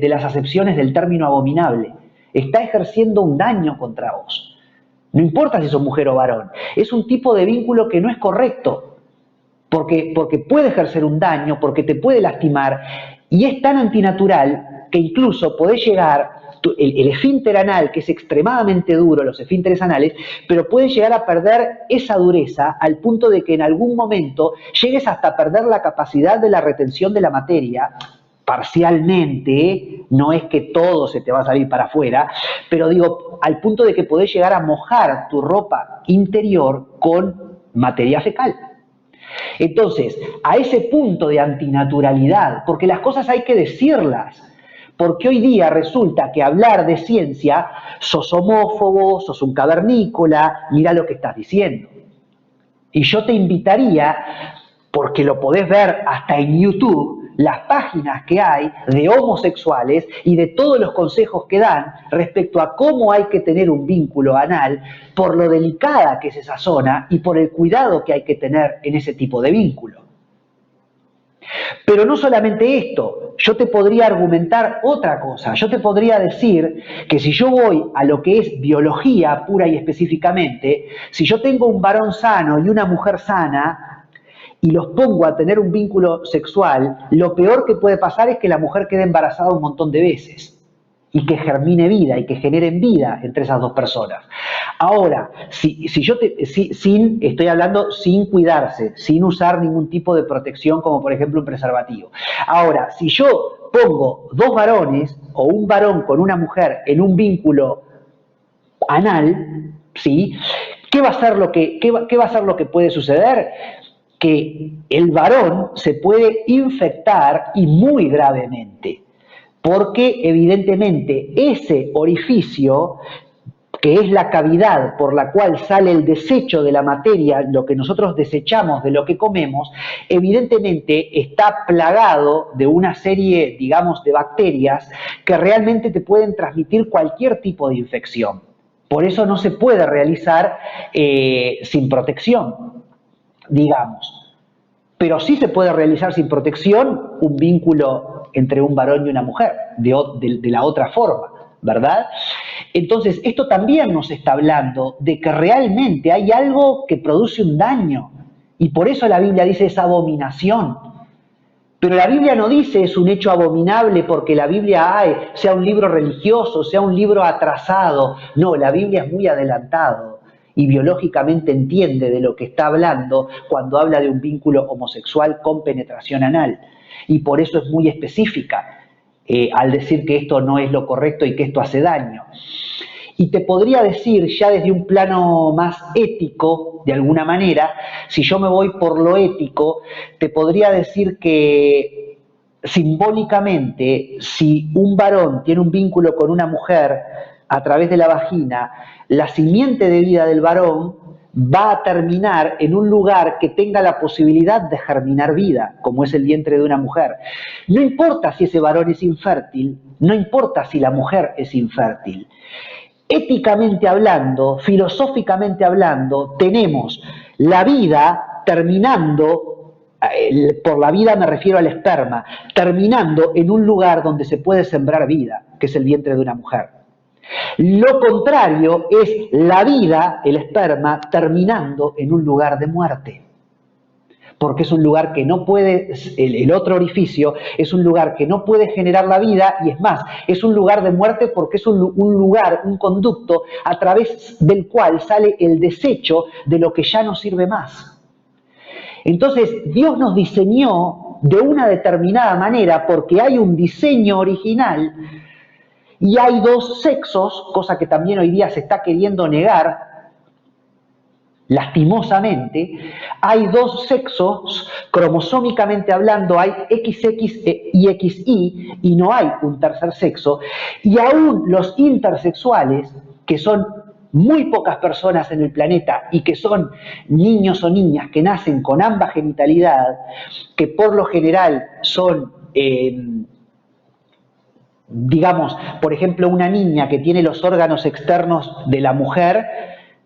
las acepciones del término abominable. Está ejerciendo un daño contra vos. No importa si sos mujer o varón. Es un tipo de vínculo que no es correcto, porque puede ejercer un daño, porque te puede lastimar, y es tan antinatural que incluso podés llegar... El esfínter anal, que es extremadamente duro, los esfínteres anales, pero pueden llegar a perder esa dureza al punto de que en algún momento llegues hasta perder la capacidad de la retención de la materia, parcialmente, no es que todo se te va a salir para afuera, pero digo, al punto de que podés llegar a mojar tu ropa interior con materia fecal. Entonces, a ese punto de antinaturalidad, porque las cosas hay que decirlas, Porque hoy día resulta que hablar de ciencia, sos homófobo, sos un cavernícola, mira lo que estás diciendo. Y yo te invitaría, porque lo podés ver hasta en YouTube, las páginas que hay de homosexuales y de todos los consejos que dan respecto a cómo hay que tener un vínculo anal, por lo delicada que es esa zona y por el cuidado que hay que tener en ese tipo de vínculo. Pero no solamente esto, yo te podría argumentar otra cosa. Yo te podría decir que si yo voy a lo que es biología pura y específicamente, si yo tengo un varón sano y una mujer sana y los pongo a tener un vínculo sexual, lo peor que puede pasar es que la mujer quede embarazada un montón de veces y que germine vida y que generen vida entre esas dos personas. Ahora, estoy hablando sin cuidarse, sin usar ningún tipo de protección, como por ejemplo un preservativo. Ahora, si yo pongo dos varones o un varón con una mujer en un vínculo anal, ¿sí? ¿Qué va a ser lo que puede suceder? Que el varón se puede infectar y muy gravemente, porque evidentemente ese orificio, que es la cavidad por la cual sale el desecho de la materia, lo que nosotros desechamos de lo que comemos, evidentemente está plagado de una serie, digamos, de bacterias que realmente te pueden transmitir cualquier tipo de infección. Por eso no se puede realizar sin protección, digamos. Pero sí se puede realizar sin protección un vínculo entre un varón y una mujer, de la otra forma, ¿verdad? Entonces, esto también nos está hablando de que realmente hay algo que produce un daño, y por eso la Biblia dice es abominación. Pero la Biblia no dice es un hecho abominable porque la Biblia sea un libro religioso, sea un libro atrasado. No, la Biblia es muy adelantado y biológicamente entiende de lo que está hablando cuando habla de un vínculo homosexual con penetración anal. Y por eso es muy específica al decir que esto no es lo correcto y que esto hace daño. Y te podría decir, ya desde un plano más ético, de alguna manera, si yo me voy por lo ético, te podría decir que simbólicamente, si un varón tiene un vínculo con una mujer a través de la vagina, la simiente de vida del varón va a terminar en un lugar que tenga la posibilidad de germinar vida, como es el vientre de una mujer. No importa si ese varón es infértil, no importa si la mujer es infértil. Éticamente hablando, filosóficamente hablando, tenemos la vida terminando, por la vida me refiero al esperma, terminando en un lugar donde se puede sembrar vida, que es el vientre de una mujer. Lo contrario es la vida, el esperma, terminando en un lugar de muerte. Porque es un lugar que no puede, el otro orificio es un lugar que no puede generar la vida y es más, es un lugar de muerte porque es un lugar, un conducto a través del cual sale el desecho de lo que ya no sirve más. Entonces, Dios nos diseñó de una determinada manera porque hay un diseño original y hay dos sexos, cosa que también hoy día se está queriendo negar, lastimosamente, hay dos sexos, cromosómicamente hablando, hay XX y XY y no hay un tercer sexo, y aún los intersexuales, que son muy pocas personas en el planeta y que son niños o niñas que nacen con ambas genitalidad, que por lo general son digamos, por ejemplo, una niña que tiene los órganos externos de la mujer,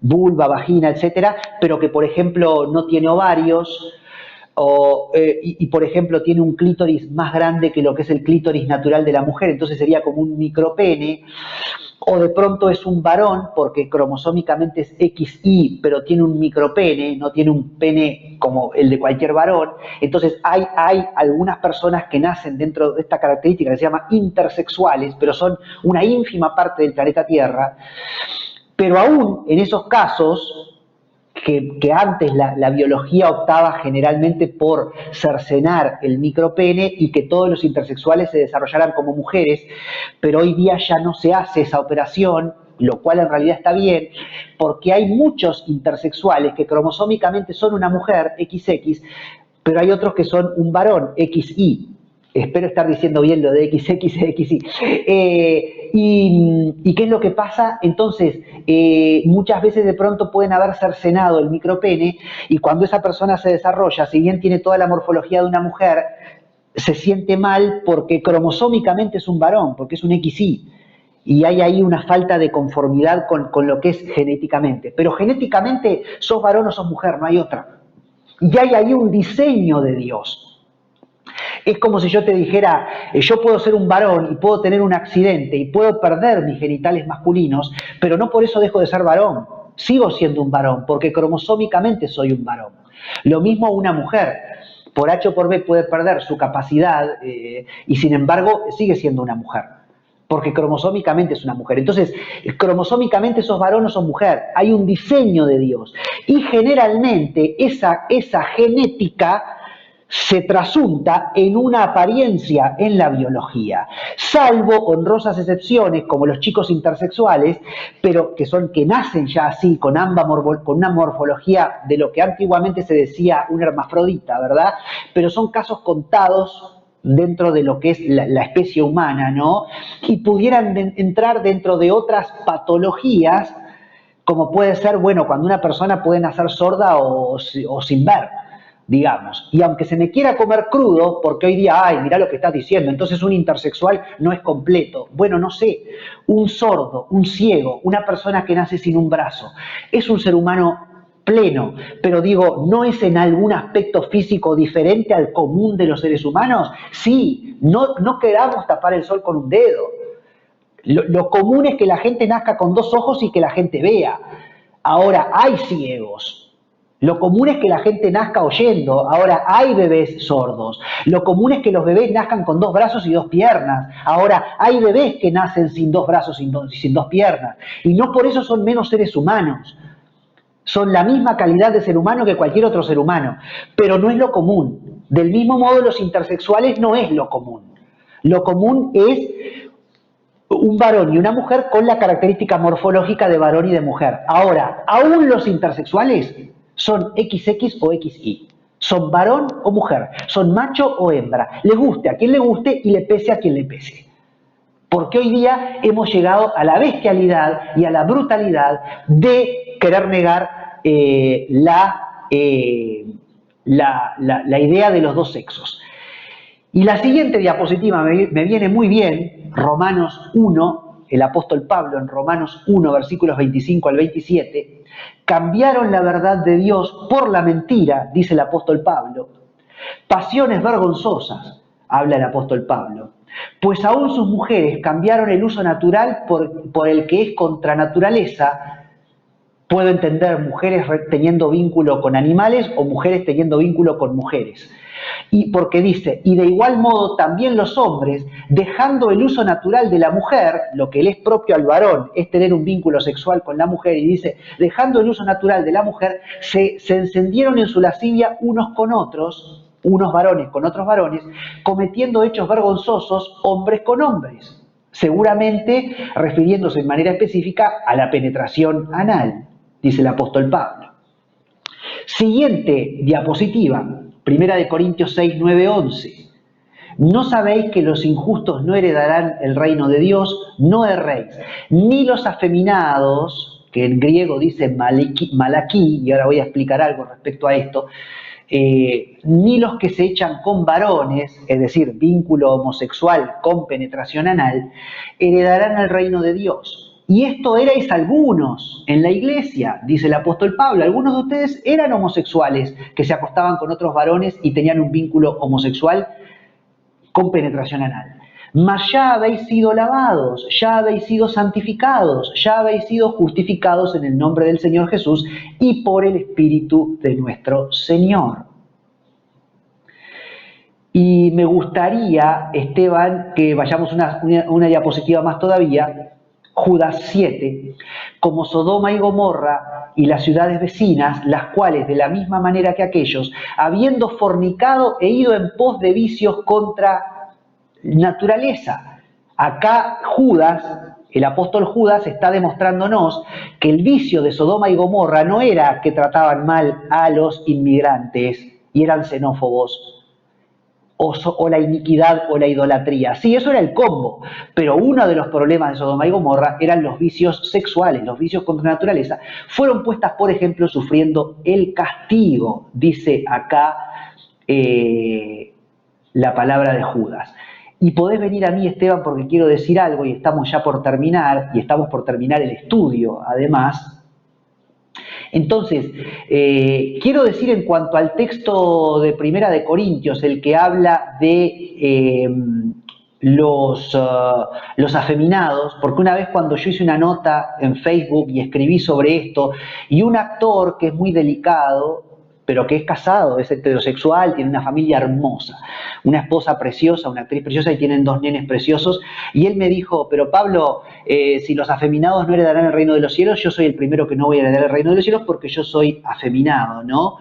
vulva, vagina, etcétera, pero que, por ejemplo, no tiene ovarios, y, por ejemplo, tiene un clítoris más grande que lo que es el clítoris natural de la mujer, entonces sería como un micropene, o de pronto es un varón, porque cromosómicamente es XY, pero tiene un micropene, no tiene un pene como el de cualquier varón. Entonces hay algunas personas que nacen dentro de esta característica que se llama intersexuales, pero son una ínfima parte del planeta Tierra. Pero aún en esos casos, que antes la biología optaba generalmente por cercenar el micropene y que todos los intersexuales se desarrollaran como mujeres, pero hoy día ya no se hace esa operación, lo cual en realidad está bien, porque hay muchos intersexuales que cromosómicamente son una mujer, XX, pero hay otros que son un varón, XY. Espero estar diciendo bien lo de XXXY. ¿Y qué es lo que pasa? Entonces, muchas veces de pronto pueden haber cercenado el micropene y cuando esa persona se desarrolla, si bien tiene toda la morfología de una mujer, se siente mal porque cromosómicamente es un varón, porque es un XY. Y hay ahí una falta de conformidad con lo que es genéticamente. Pero genéticamente sos varón o sos mujer, no hay otra. Y hay ahí un diseño de Dios. Es como si yo te dijera, yo puedo ser un varón y puedo tener un accidente y puedo perder mis genitales masculinos, pero no por eso dejo de ser varón. Sigo siendo un varón, porque cromosómicamente soy un varón. Lo mismo una mujer. Por H o por B puede perder su capacidad y sin embargo sigue siendo una mujer. Porque cromosómicamente es una mujer. Entonces, cromosómicamente sos varón o sos mujer. Hay un diseño de Dios. Y generalmente esa genética se trasunta en una apariencia en la biología, salvo honrosas excepciones como los chicos intersexuales, pero que nacen ya así, con una morfología de lo que antiguamente se decía un hermafrodita, ¿verdad? Pero son casos contados dentro de lo que es la especie humana, ¿no? Y pudieran entrar dentro de otras patologías, como puede ser, bueno, cuando una persona puede nacer sorda o sin ver, digamos. Y aunque se me quiera comer crudo, porque hoy día, ay, mirá lo que estás diciendo, entonces un intersexual no es completo. Bueno, no sé, un sordo, un ciego, una persona que nace sin un brazo, es un ser humano pleno, pero digo, ¿no es en algún aspecto físico diferente al común de los seres humanos? Sí, no queramos tapar el sol con un dedo. Lo común es que la gente nazca con 2 ojos y que la gente vea. Ahora, hay ciegos. Lo común es que la gente nazca oyendo. Ahora, hay bebés sordos. Lo común es que los bebés nazcan con 2 brazos y 2 piernas. Ahora, hay bebés que nacen sin 2 brazos y sin 2 piernas. Y no por eso son menos seres humanos. Son la misma calidad de ser humano que cualquier otro ser humano. Pero no es lo común. Del mismo modo, los intersexuales no es lo común. Lo común es un varón y una mujer con la característica morfológica de varón y de mujer. Ahora, aún los intersexuales son XX o XY. Son varón o mujer. Son macho o hembra. Le guste a quien le guste y le pese a quien le pese. Porque hoy día hemos llegado a la bestialidad y a la brutalidad de querer negar la idea de los 2 sexos. Y la siguiente diapositiva me viene muy bien, Romanos 1, el apóstol Pablo en Romanos 1, versículos 25 al 27, cambiaron la verdad de Dios por la mentira, dice el apóstol Pablo. Pasiones vergonzosas, habla el apóstol Pablo, pues aún sus mujeres cambiaron el uso natural por el que es contra naturaleza. Puedo entender mujeres teniendo vínculo con animales o mujeres teniendo vínculo con mujeres. Y porque dice, y de igual modo también los hombres, dejando el uso natural de la mujer, lo que le es propio al varón es tener un vínculo sexual con la mujer, y dice, dejando el uso natural de la mujer, se encendieron en su lascivia unos con otros, unos varones con otros varones, cometiendo hechos vergonzosos hombres con hombres, seguramente refiriéndose en manera específica a la penetración anal, dice el apóstol Pablo. Siguiente diapositiva. Primera de Corintios 6, 9, 11. ¿No sabéis que los injustos no heredarán el reino de Dios? No erréis. Ni los afeminados, que en griego dice malaquí, y ahora voy a explicar algo respecto a esto, ni los que se echan con varones, es decir, vínculo homosexual con penetración anal, heredarán el reino de Dios. Y esto erais algunos en la iglesia, dice el apóstol Pablo. Algunos de ustedes eran homosexuales que se acostaban con otros varones y tenían un vínculo homosexual con penetración anal. Mas ya habéis sido lavados, ya habéis sido santificados, ya habéis sido justificados en el nombre del Señor Jesús y por el Espíritu de nuestro Señor. Y me gustaría, Esteban, que vayamos una diapositiva más todavía, Judas 7, como Sodoma y Gomorra y las ciudades vecinas, las cuales de la misma manera que aquellos, habiendo fornicado e ido en pos de vicios contra naturaleza. Acá Judas, el apóstol Judas, está demostrándonos que el vicio de Sodoma y Gomorra no era que trataban mal a los inmigrantes y eran xenófobos o la iniquidad o la idolatría. Sí, eso era el combo, pero uno de los problemas de Sodoma y Gomorra eran los vicios sexuales, los vicios contra la naturaleza. Fueron puestas, por ejemplo, sufriendo el castigo, dice acá la palabra de Judas. Y podés venir a mí, Esteban, porque quiero decir algo y estamos ya por terminar, y estamos por terminar el estudio, además. Entonces, quiero decir en cuanto al texto de Primera de Corintios, el que habla de los afeminados, porque una vez cuando yo hice una nota en Facebook y escribí sobre esto, y un actor que es muy delicado, pero que es casado, es heterosexual, tiene una familia hermosa, una esposa preciosa, una actriz preciosa y tienen 2 nenes preciosos. Y él me dijo, pero Pablo, si los afeminados no heredarán el reino de los cielos, yo soy el primero que no voy a heredar el reino de los cielos porque yo soy afeminado, ¿no?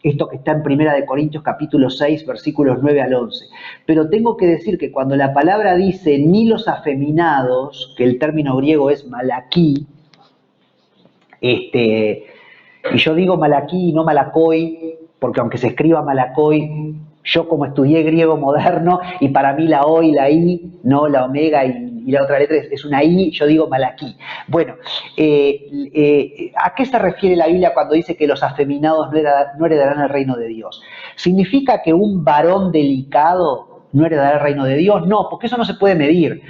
Esto que está en Primera de Corintios capítulo 6, versículos 9 al 11. Pero tengo que decir que cuando la palabra dice ni los afeminados, que el término griego es malaquí, y yo digo malaquí y no malakoi, porque aunque se escriba malakoi, yo como estudié griego moderno, y para mí la O y la I, no la omega y la otra letra es una I, yo digo malaquí. Bueno, ¿a qué se refiere la Biblia cuando dice que los afeminados no heredarán el reino de Dios? ¿Significa que un varón delicado no heredará el reino de Dios? No, porque eso no se puede medir.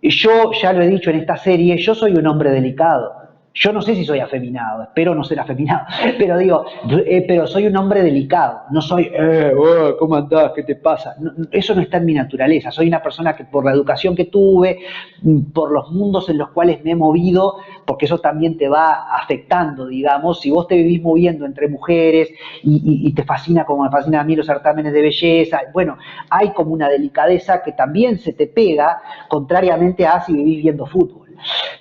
Yo ya lo he dicho en esta serie, yo soy un hombre delicado. Yo no sé si soy afeminado, espero no ser afeminado, pero digo, pero soy un hombre delicado, no soy, ¿cómo andás? ¿Qué te pasa? No, eso no está en mi naturaleza, soy una persona que por la educación que tuve, por los mundos en los cuales me he movido, porque eso también te va afectando, digamos, si vos te vivís moviendo entre mujeres y te fascina como me fascinan a mí los certámenes de belleza, bueno, hay como una delicadeza que también se te pega, contrariamente a si vivís viendo fútbol.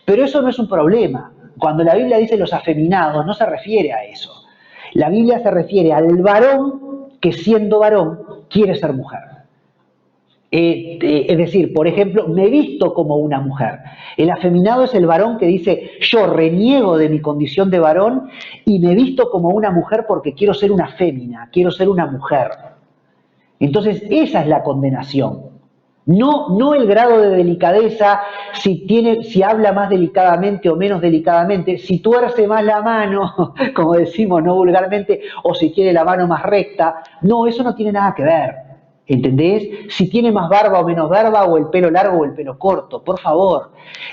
Pero eso no es un problema. Cuando la Biblia dice los afeminados, no se refiere a eso. La Biblia se refiere al varón que siendo varón quiere ser mujer. Es decir, por ejemplo, me visto como una mujer. El afeminado es el varón que dice, yo reniego de mi condición de varón y me visto como una mujer porque quiero ser una fémina, quiero ser una mujer. Entonces, esa es la condenación. No el grado de delicadeza, si habla más delicadamente o menos delicadamente, si tuerce más la mano, como decimos no vulgarmente, o si tiene la mano más recta. No, eso no tiene nada que ver, ¿entendés? Si tiene más barba o menos barba, o el pelo largo o el pelo corto, por favor.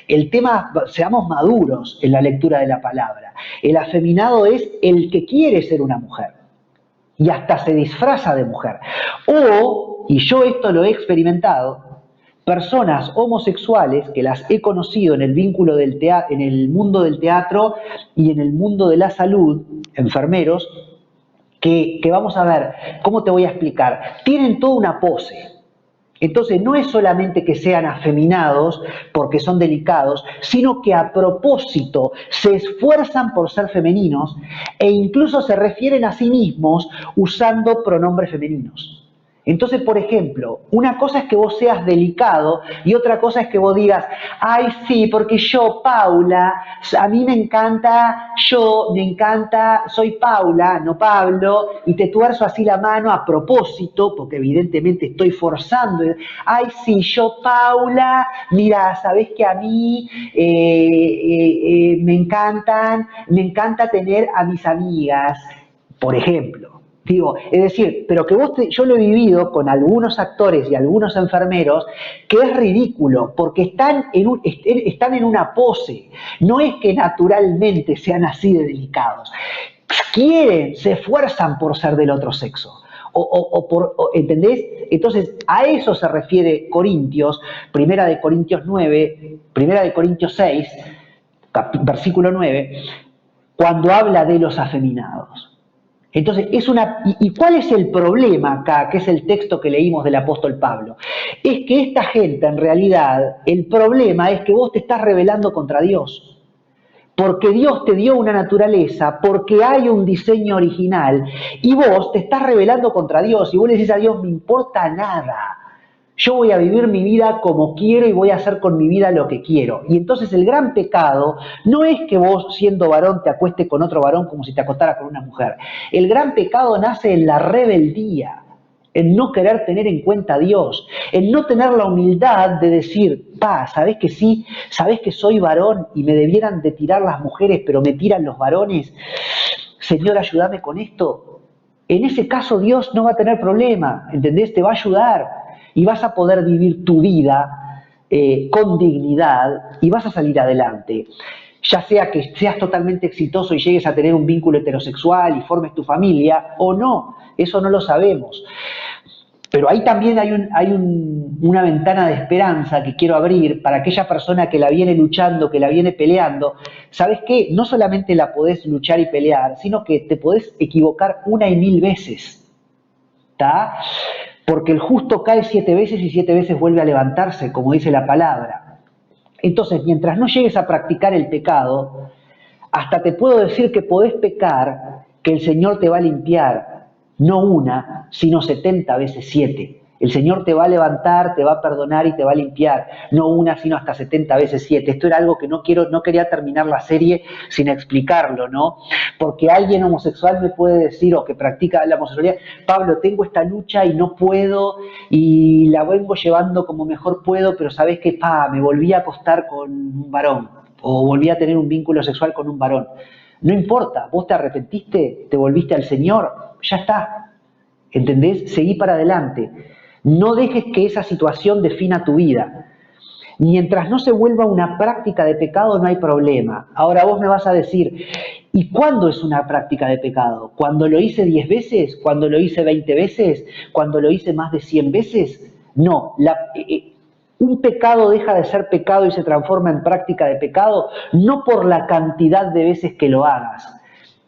El tema, seamos maduros en la lectura de la palabra. El afeminado es el que quiere ser una mujer y hasta se disfraza de mujer. O, y yo esto lo he experimentado, personas homosexuales que las he conocido en el vínculo del en el mundo del teatro y en el mundo de la salud, enfermeros, que vamos a ver, ¿cómo te voy a explicar? Tienen toda una pose. Entonces no es solamente que sean afeminados porque son delicados, sino que a propósito se esfuerzan por ser femeninos e incluso se refieren a sí mismos usando pronombres femeninos. Entonces, por ejemplo, una cosa es que vos seas delicado y otra cosa es que vos digas, ay sí, porque yo, Paula, a mí me encanta, soy Paula, no Pablo, y te tuerzo así la mano a propósito, porque evidentemente estoy forzando. Ay sí, yo, Paula, mira, sabés que a mí me encanta tener a mis amigas, por ejemplo. Digo, es decir, pero que yo lo he vivido con algunos actores y algunos enfermeros, que es ridículo, porque están en una pose. No es que naturalmente sean así de delicados. Quieren, se esfuerzan por ser del otro sexo. ¿Entendés? Entonces, a eso se refiere Corintios, Primera de Corintios 9, Primera de Corintios 6, versículo 9, cuando habla de los afeminados. Entonces, ¿y cuál es el problema acá, que es el texto que leímos del apóstol Pablo? Es que esta gente, en realidad, el problema es que vos te estás rebelando contra Dios. Porque Dios te dio una naturaleza, porque hay un diseño original, y vos te estás rebelando contra Dios, y vos le decís a Dios, me importa nada. Yo voy a vivir mi vida como quiero y voy a hacer con mi vida lo que quiero. Y entonces el gran pecado no es que vos, siendo varón, te acuestes con otro varón como si te acostara con una mujer. El gran pecado nace en la rebeldía. en no querer tener en cuenta a Dios, en no tener la humildad de decir, ¿sabés que sí? ¿Sabés que soy varón y me debieran de tirar las mujeres, pero me tiran los varones? Señor, ayúdame con esto. En ese caso Dios no va a tener problema, ¿entendés? Te va a ayudar y vas a poder vivir tu vida con dignidad y vas a salir adelante. Ya sea que seas totalmente exitoso y llegues a tener un vínculo heterosexual y formes tu familia, o no, eso no lo sabemos. Pero ahí también hay una ventana de esperanza que quiero abrir para aquella persona que la viene luchando, que la viene peleando. ¿Sabes qué? No solamente la podés luchar y pelear, sino que te podés equivocar 1 y 1000 veces. ¿Está? Porque el justo cae 7 veces y 7 veces vuelve a levantarse, como dice la palabra. Entonces, mientras no llegues a practicar el pecado, hasta te puedo decir que podés pecar, que el Señor te va a limpiar, no 1, sino 70 veces 7. El Señor te va a levantar, te va a perdonar y te va a limpiar, no 1, sino hasta 70 veces 7. Esto era algo que no quería terminar la serie sin explicarlo, ¿no? Porque alguien homosexual me puede decir, o que practica la homosexualidad, Pablo, tengo esta lucha y no puedo, y la vengo llevando como mejor puedo, pero sabés que, me volví a acostar con un varón, o volví a tener un vínculo sexual con un varón. No importa, vos te arrepentiste, te volviste al Señor, ya está, ¿entendés? Seguí para adelante. No dejes que esa situación defina tu vida. Mientras no se vuelva una práctica de pecado, no hay problema. Ahora vos me vas a decir, ¿y cuándo es una práctica de pecado? ¿Cuando lo hice 10 veces? ¿Cuando lo hice 20 veces? ¿Cuando lo hice más de 100 veces? No, un pecado deja de ser pecado y se transforma en práctica de pecado no por la cantidad de veces que lo hagas,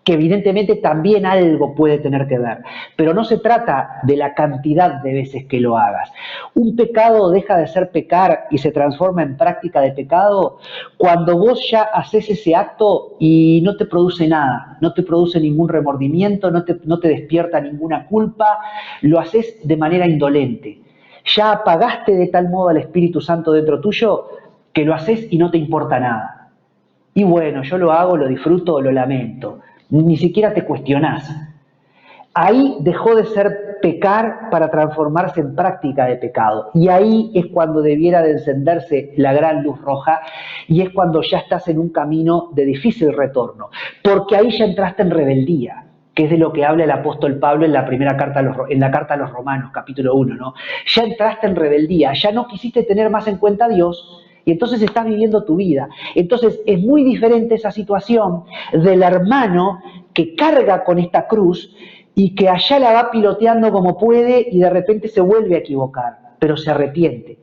que evidentemente también algo puede tener que ver, pero no se trata de la cantidad de veces que lo hagas. Un pecado deja de ser pecar y se transforma en práctica de pecado cuando vos ya haces ese acto y no te produce nada, no te produce ningún remordimiento, no te despierta ninguna culpa, lo haces de manera indolente. Ya apagaste de tal modo al Espíritu Santo dentro tuyo que lo haces y no te importa nada. Y bueno, yo lo hago, lo disfruto, lo lamento. Ni siquiera te cuestionás. Ahí dejó de ser pecar para transformarse en práctica de pecado. Y ahí es cuando debiera de encenderse la gran luz roja y es cuando ya estás en un camino de difícil retorno. Porque ahí ya entraste en rebeldía, que es de lo que habla el apóstol Pablo en la carta a los Romanos, capítulo 1, ¿no? Ya entraste en rebeldía, ya no quisiste tener más en cuenta a Dios y entonces estás viviendo tu vida. Entonces es muy diferente esa situación del hermano que carga con esta cruz y que allá la va piloteando como puede y de repente se vuelve a equivocar, pero se arrepiente.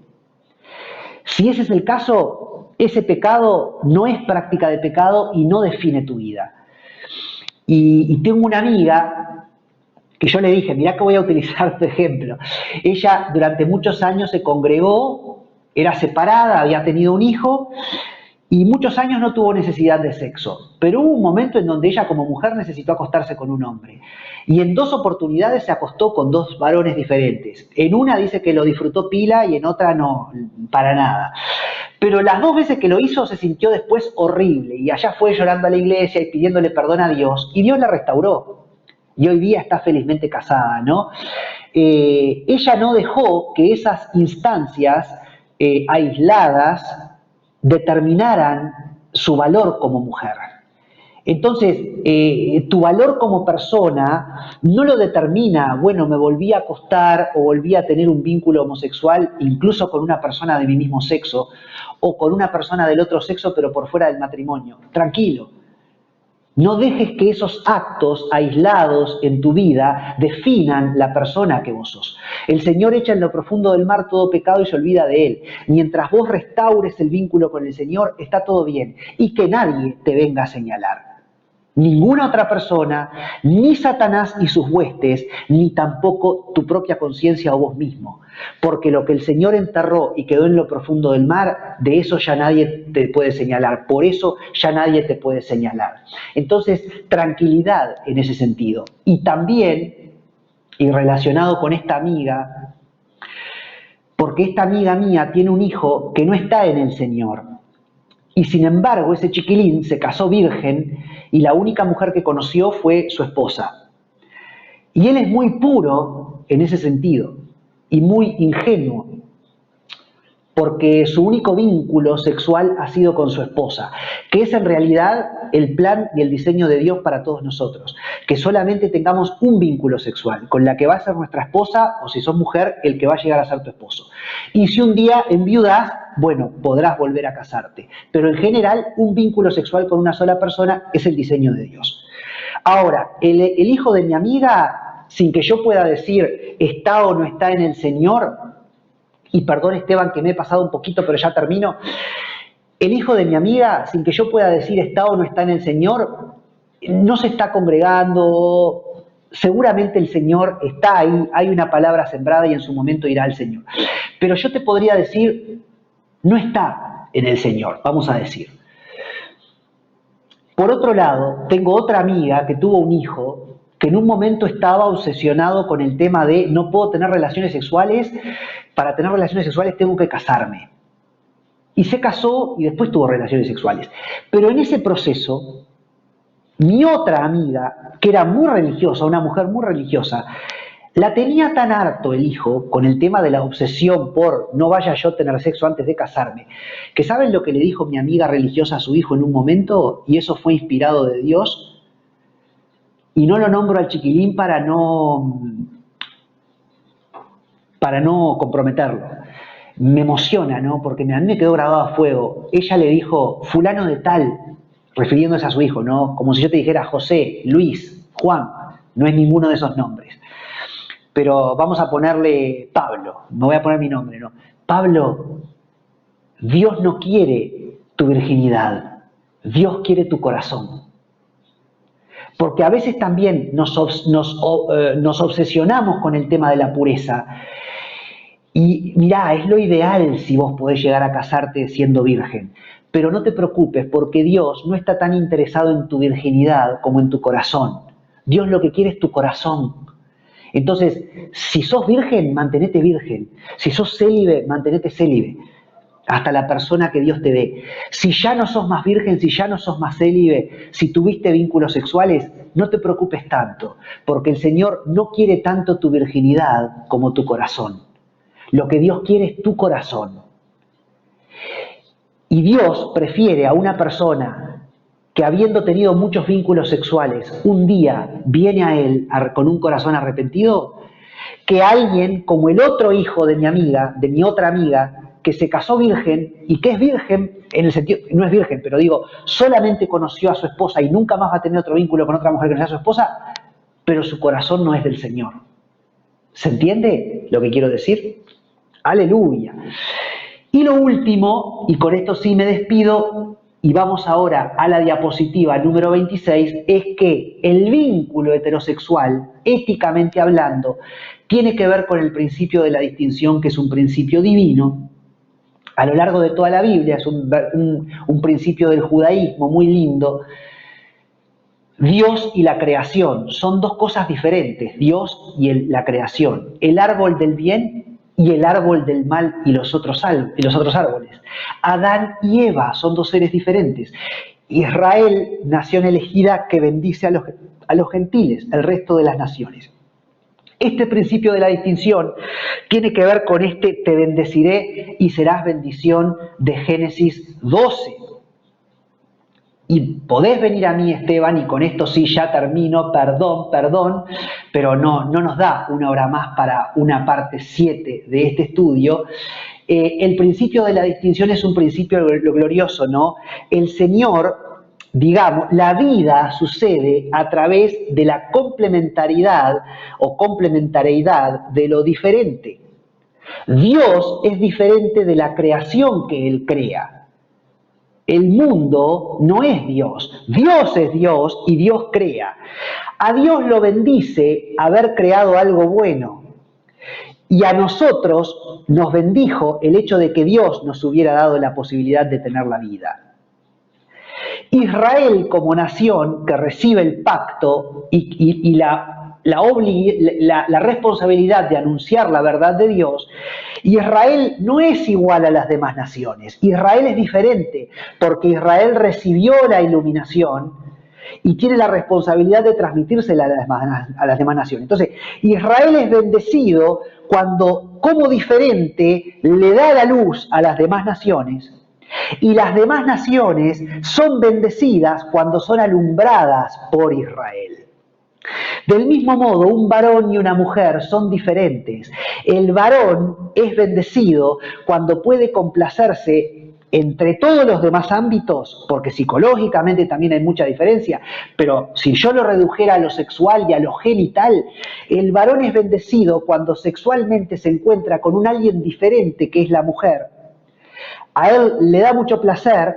Si ese es el caso, ese pecado no es práctica de pecado y no define tu vida. Y tengo una amiga que yo le dije, mirá que voy a utilizar tu ejemplo. Ella durante muchos años se congregó, era separada, había tenido un hijo y muchos años no tuvo necesidad de sexo. Pero hubo un momento en donde ella como mujer necesitó acostarse con un hombre. Y en 2 oportunidades se acostó con 2 varones diferentes. En una dice que lo disfrutó pila y en otra no, para nada. Pero las 2 veces que lo hizo se sintió después horrible y allá fue llorando a la iglesia y pidiéndole perdón a Dios y Dios la restauró y hoy día está felizmente casada, ¿no? Ella no dejó que esas instancias aisladas determinaran su valor como mujer. Entonces, tu valor como persona no lo determina, bueno, me volví a acostar o volví a tener un vínculo homosexual incluso con una persona de mi mismo sexo o con una persona del otro sexo pero por fuera del matrimonio. Tranquilo. No dejes que esos actos aislados en tu vida definan la persona que vos sos. El Señor echa en lo profundo del mar todo pecado y se olvida de él. Mientras vos restaures el vínculo con el Señor, está todo bien. Y que nadie te venga a señalar. Ninguna otra persona, ni Satanás y sus huestes, ni tampoco tu propia conciencia o vos mismo. Porque lo que el Señor enterró y quedó en lo profundo del mar, de eso ya nadie te puede señalar. Por eso ya nadie te puede señalar. Entonces, tranquilidad en ese sentido. Y también, y relacionado con esta amiga, porque esta amiga mía tiene un hijo que no está en el Señor. Y sin embargo, ese chiquilín se casó virgen y la única mujer que conoció fue su esposa. Y él es muy puro, en ese sentido y muy ingenuo, porque su único vínculo sexual ha sido con su esposa, que es en realidad el plan y el diseño de Dios para todos nosotros, que solamente tengamos un vínculo sexual, con la que va a ser nuestra esposa, o si sos mujer, el que va a llegar a ser tu esposo. Y si un día enviudas, bueno, podrás volver a casarte, pero en general un vínculo sexual con una sola persona es el diseño de Dios. Ahora, el hijo de mi amiga, sin que yo pueda decir está o no está en el Señor, y perdón Esteban que me he pasado un poquito, pero ya termino, el hijo de mi amiga, sin que yo pueda decir está o no está en el Señor, no se está congregando, seguramente el Señor está ahí, hay una palabra sembrada y en su momento irá al Señor. Pero yo te podría decir, no está en el Señor, vamos a decir. Por otro lado, tengo otra amiga que tuvo un hijo que en un momento estaba obsesionado con el tema de no puedo tener relaciones sexuales, para tener relaciones sexuales tengo que casarme. Y se casó y después tuvo relaciones sexuales. Pero en ese proceso, mi otra amiga, que era muy religiosa, una mujer muy religiosa, la tenía tan harto el hijo con el tema de la obsesión por no vaya yo a tener sexo antes de casarme, que ¿saben lo que le dijo mi amiga religiosa a su hijo en un momento? Y eso fue inspirado de Dios. Y no lo nombro al chiquilín para no comprometerlo. Me emociona, ¿no? Porque a mí me quedó grabado a fuego. Ella le dijo, fulano de tal, refiriéndose a su hijo, ¿no? Como si yo te dijera José, Luis, Juan, no es ninguno de esos nombres. Pero vamos a ponerle Pablo, no voy a poner mi nombre, ¿no? Pablo, Dios no quiere tu virginidad, Dios quiere tu corazón. Porque a veces también nos obsesionamos con el tema de la pureza. Y mirá, es lo ideal si vos podés llegar a casarte siendo virgen. Pero no te preocupes, porque Dios no está tan interesado en tu virginidad como en tu corazón. Dios lo que quiere es tu corazón. Entonces, si sos virgen, mantenete virgen. Si sos célibe, mantenete célibe. Hasta la persona que Dios te dé. Si ya no sos más virgen, si ya no sos más célibe, si tuviste vínculos sexuales, no te preocupes tanto, porque el Señor no quiere tanto tu virginidad como tu corazón. Lo que Dios quiere es tu corazón. Y Dios prefiere a una persona que habiendo tenido muchos vínculos sexuales, un día viene a Él con un corazón arrepentido, que alguien como el otro hijo de mi amiga, de mi otra amiga, que se casó virgen y que es virgen, en el sentido, no es virgen, pero digo, solamente conoció a su esposa y nunca más va a tener otro vínculo con otra mujer que no sea su esposa, pero su corazón no es del Señor. ¿Se entiende lo que quiero decir? Aleluya. Y lo último, y con esto sí me despido, y vamos ahora a la diapositiva número 26, es que el vínculo heterosexual, éticamente hablando, tiene que ver con el principio de la distinción, que es un principio divino. A lo largo de toda la Biblia es un principio del judaísmo muy lindo. Dios y la creación son dos cosas diferentes, Dios y la creación. El árbol del bien y el árbol del mal y los otros árboles. Adán y Eva son dos seres diferentes. Israel, nación elegida que bendice a los gentiles, el resto de las naciones. Este principio de la distinción tiene que ver con este te bendeciré y serás bendición de Génesis 12. Y podés venir a mí, Esteban, y con esto sí ya termino, perdón, pero no nos da una hora más para una parte 7 de este estudio. El principio de la distinción es un principio glorioso, ¿no? El Señor, digamos, la vida sucede a través de la complementariedad o complementariedad de lo diferente. Dios es diferente de la creación que Él crea. El mundo no es Dios. Dios es Dios y Dios crea. A Dios lo bendice haber creado algo bueno. Y a nosotros nos bendijo el hecho de que Dios nos hubiera dado la posibilidad de tener la vida. Israel como nación que recibe el pacto y la responsabilidad de anunciar la verdad de Dios, Israel no es igual a las demás naciones. Israel es diferente porque Israel recibió la iluminación y tiene la responsabilidad de transmitírsela a las demás naciones. Entonces, Israel es bendecido cuando, como diferente, le da la luz a las demás naciones, y las demás naciones son bendecidas cuando son alumbradas por Israel. Del mismo modo, un varón y una mujer son diferentes. El varón es bendecido cuando puede complacerse entre todos los demás ámbitos, porque psicológicamente también hay mucha diferencia, pero si yo lo redujera a lo sexual y a lo genital, el varón es bendecido cuando sexualmente se encuentra con un alguien diferente que es la mujer. A él le da mucho placer,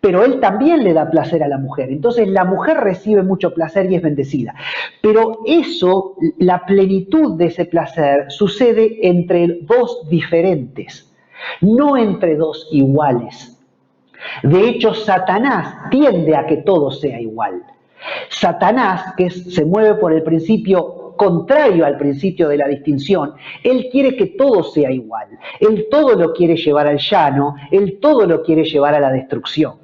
pero él también le da placer a la mujer. Entonces la mujer recibe mucho placer y es bendecida. Pero eso, la plenitud de ese placer, sucede entre dos diferentes, no entre dos iguales. De hecho, Satanás tiende a que todo sea igual. Satanás, que se mueve por el principio contrario al principio de la distinción, él quiere que todo sea igual, él todo lo quiere llevar al llano, él todo lo quiere llevar a la destrucción.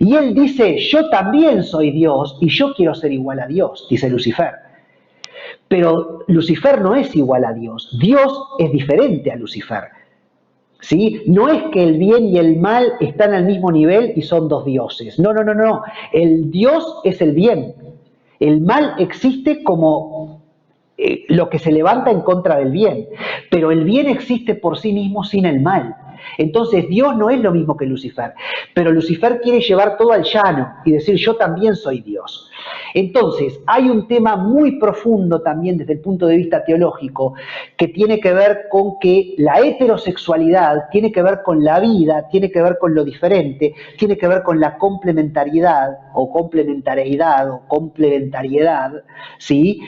Y él dice, yo también soy Dios y yo quiero ser igual a Dios, dice Lucifer. Pero Lucifer no es igual a Dios, Dios es diferente a Lucifer. ¿Sí? No es que el bien y el mal están al mismo nivel y son dos dioses. No. El Dios es el bien. El mal existe como lo que se levanta en contra del bien, pero el bien existe por sí mismo sin el mal. Entonces Dios no es lo mismo que Lucifer, pero Lucifer quiere llevar todo al llano y decir yo también soy Dios. Entonces hay un tema muy profundo también desde el punto de vista teológico que tiene que ver con que la heterosexualidad tiene que ver con la vida, tiene que ver con lo diferente, tiene que ver con la complementariedad, ¿sí?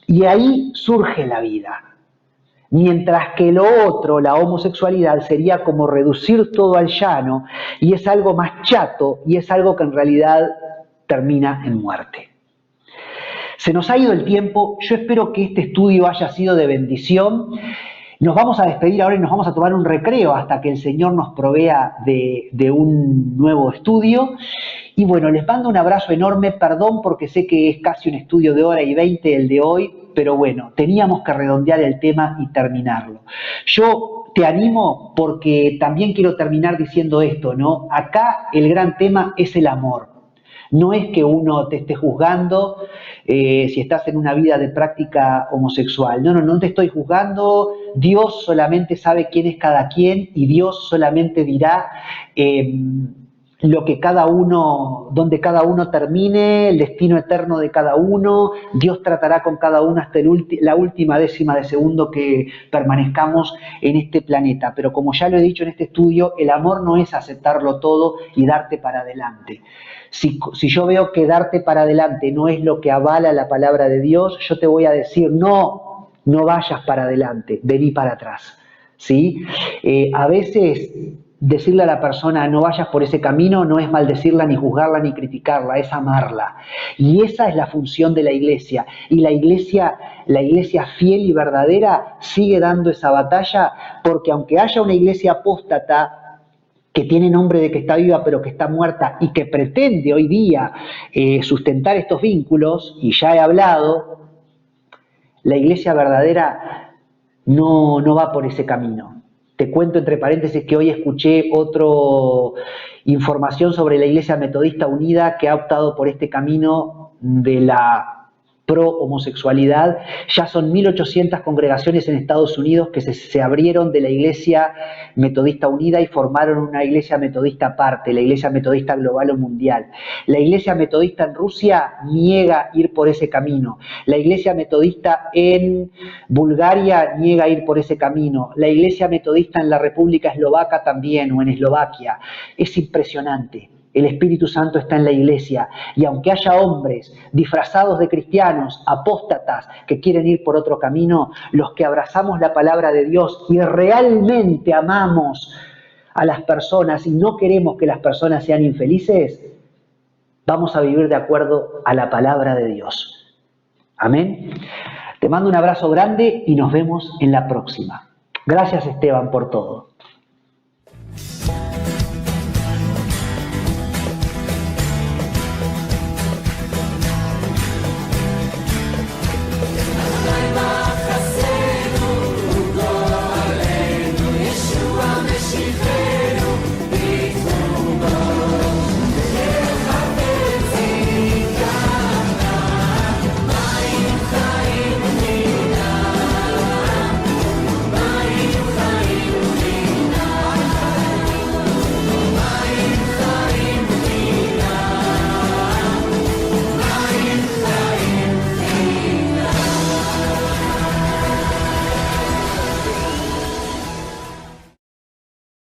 Y ahí surge la vida. Mientras que lo otro, la homosexualidad, sería como reducir todo al llano y es algo más chato y es algo que en realidad termina en muerte. Se nos ha ido el tiempo, yo espero que este estudio haya sido de bendición. Nos vamos a despedir ahora y nos vamos a tomar un recreo hasta que el Señor nos provea de un nuevo estudio. Y bueno, les mando un abrazo enorme, perdón porque sé que es casi un estudio de 1:20 el de hoy, pero bueno, teníamos que redondear el tema y terminarlo. Yo te animo porque también quiero terminar diciendo esto, ¿no? Acá el gran tema es el amor. No es que uno te esté juzgando si estás en una vida de práctica homosexual. No te estoy juzgando. Dios solamente sabe quién es cada quien y Dios solamente dirá lo que cada uno, donde cada uno termine, el destino eterno de cada uno. Dios tratará con cada uno hasta la última décima de segundo que permanezcamos en este planeta. Pero como ya lo he dicho en este estudio, el amor no es aceptarlo todo y darte para adelante. Si yo veo que darte para adelante no es lo que avala la palabra de Dios, yo te voy a decir, no vayas para adelante, vení para atrás. ¿Sí? A veces decirle a la persona no vayas por ese camino no es maldecirla, ni juzgarla, ni criticarla, es amarla. Y esa es la función de la iglesia. Y la iglesia fiel y verdadera sigue dando esa batalla porque aunque haya una iglesia apóstata, que tiene nombre de que está viva pero que está muerta y que pretende hoy día sustentar estos vínculos, y ya he hablado, la iglesia verdadera no va por ese camino. Te cuento entre paréntesis que hoy escuché otra información sobre la Iglesia Metodista Unida que ha optado por este camino de la pro-homosexualidad. Ya son 1.800 congregaciones en Estados Unidos que se abrieron de la Iglesia Metodista Unida y formaron una Iglesia Metodista aparte, la Iglesia Metodista Global o Mundial. La Iglesia Metodista en Rusia niega ir por ese camino. La Iglesia Metodista en Bulgaria niega ir por ese camino. La Iglesia Metodista en la República Eslovaca también, o en Eslovaquia. Es impresionante. El Espíritu Santo está en la iglesia y aunque haya hombres disfrazados de cristianos, apóstatas, que quieren ir por otro camino, los que abrazamos la palabra de Dios y realmente amamos a las personas y no queremos que las personas sean infelices, vamos a vivir de acuerdo a la palabra de Dios. Amén. Te mando un abrazo grande y nos vemos en la próxima. Gracias, Esteban, por todo.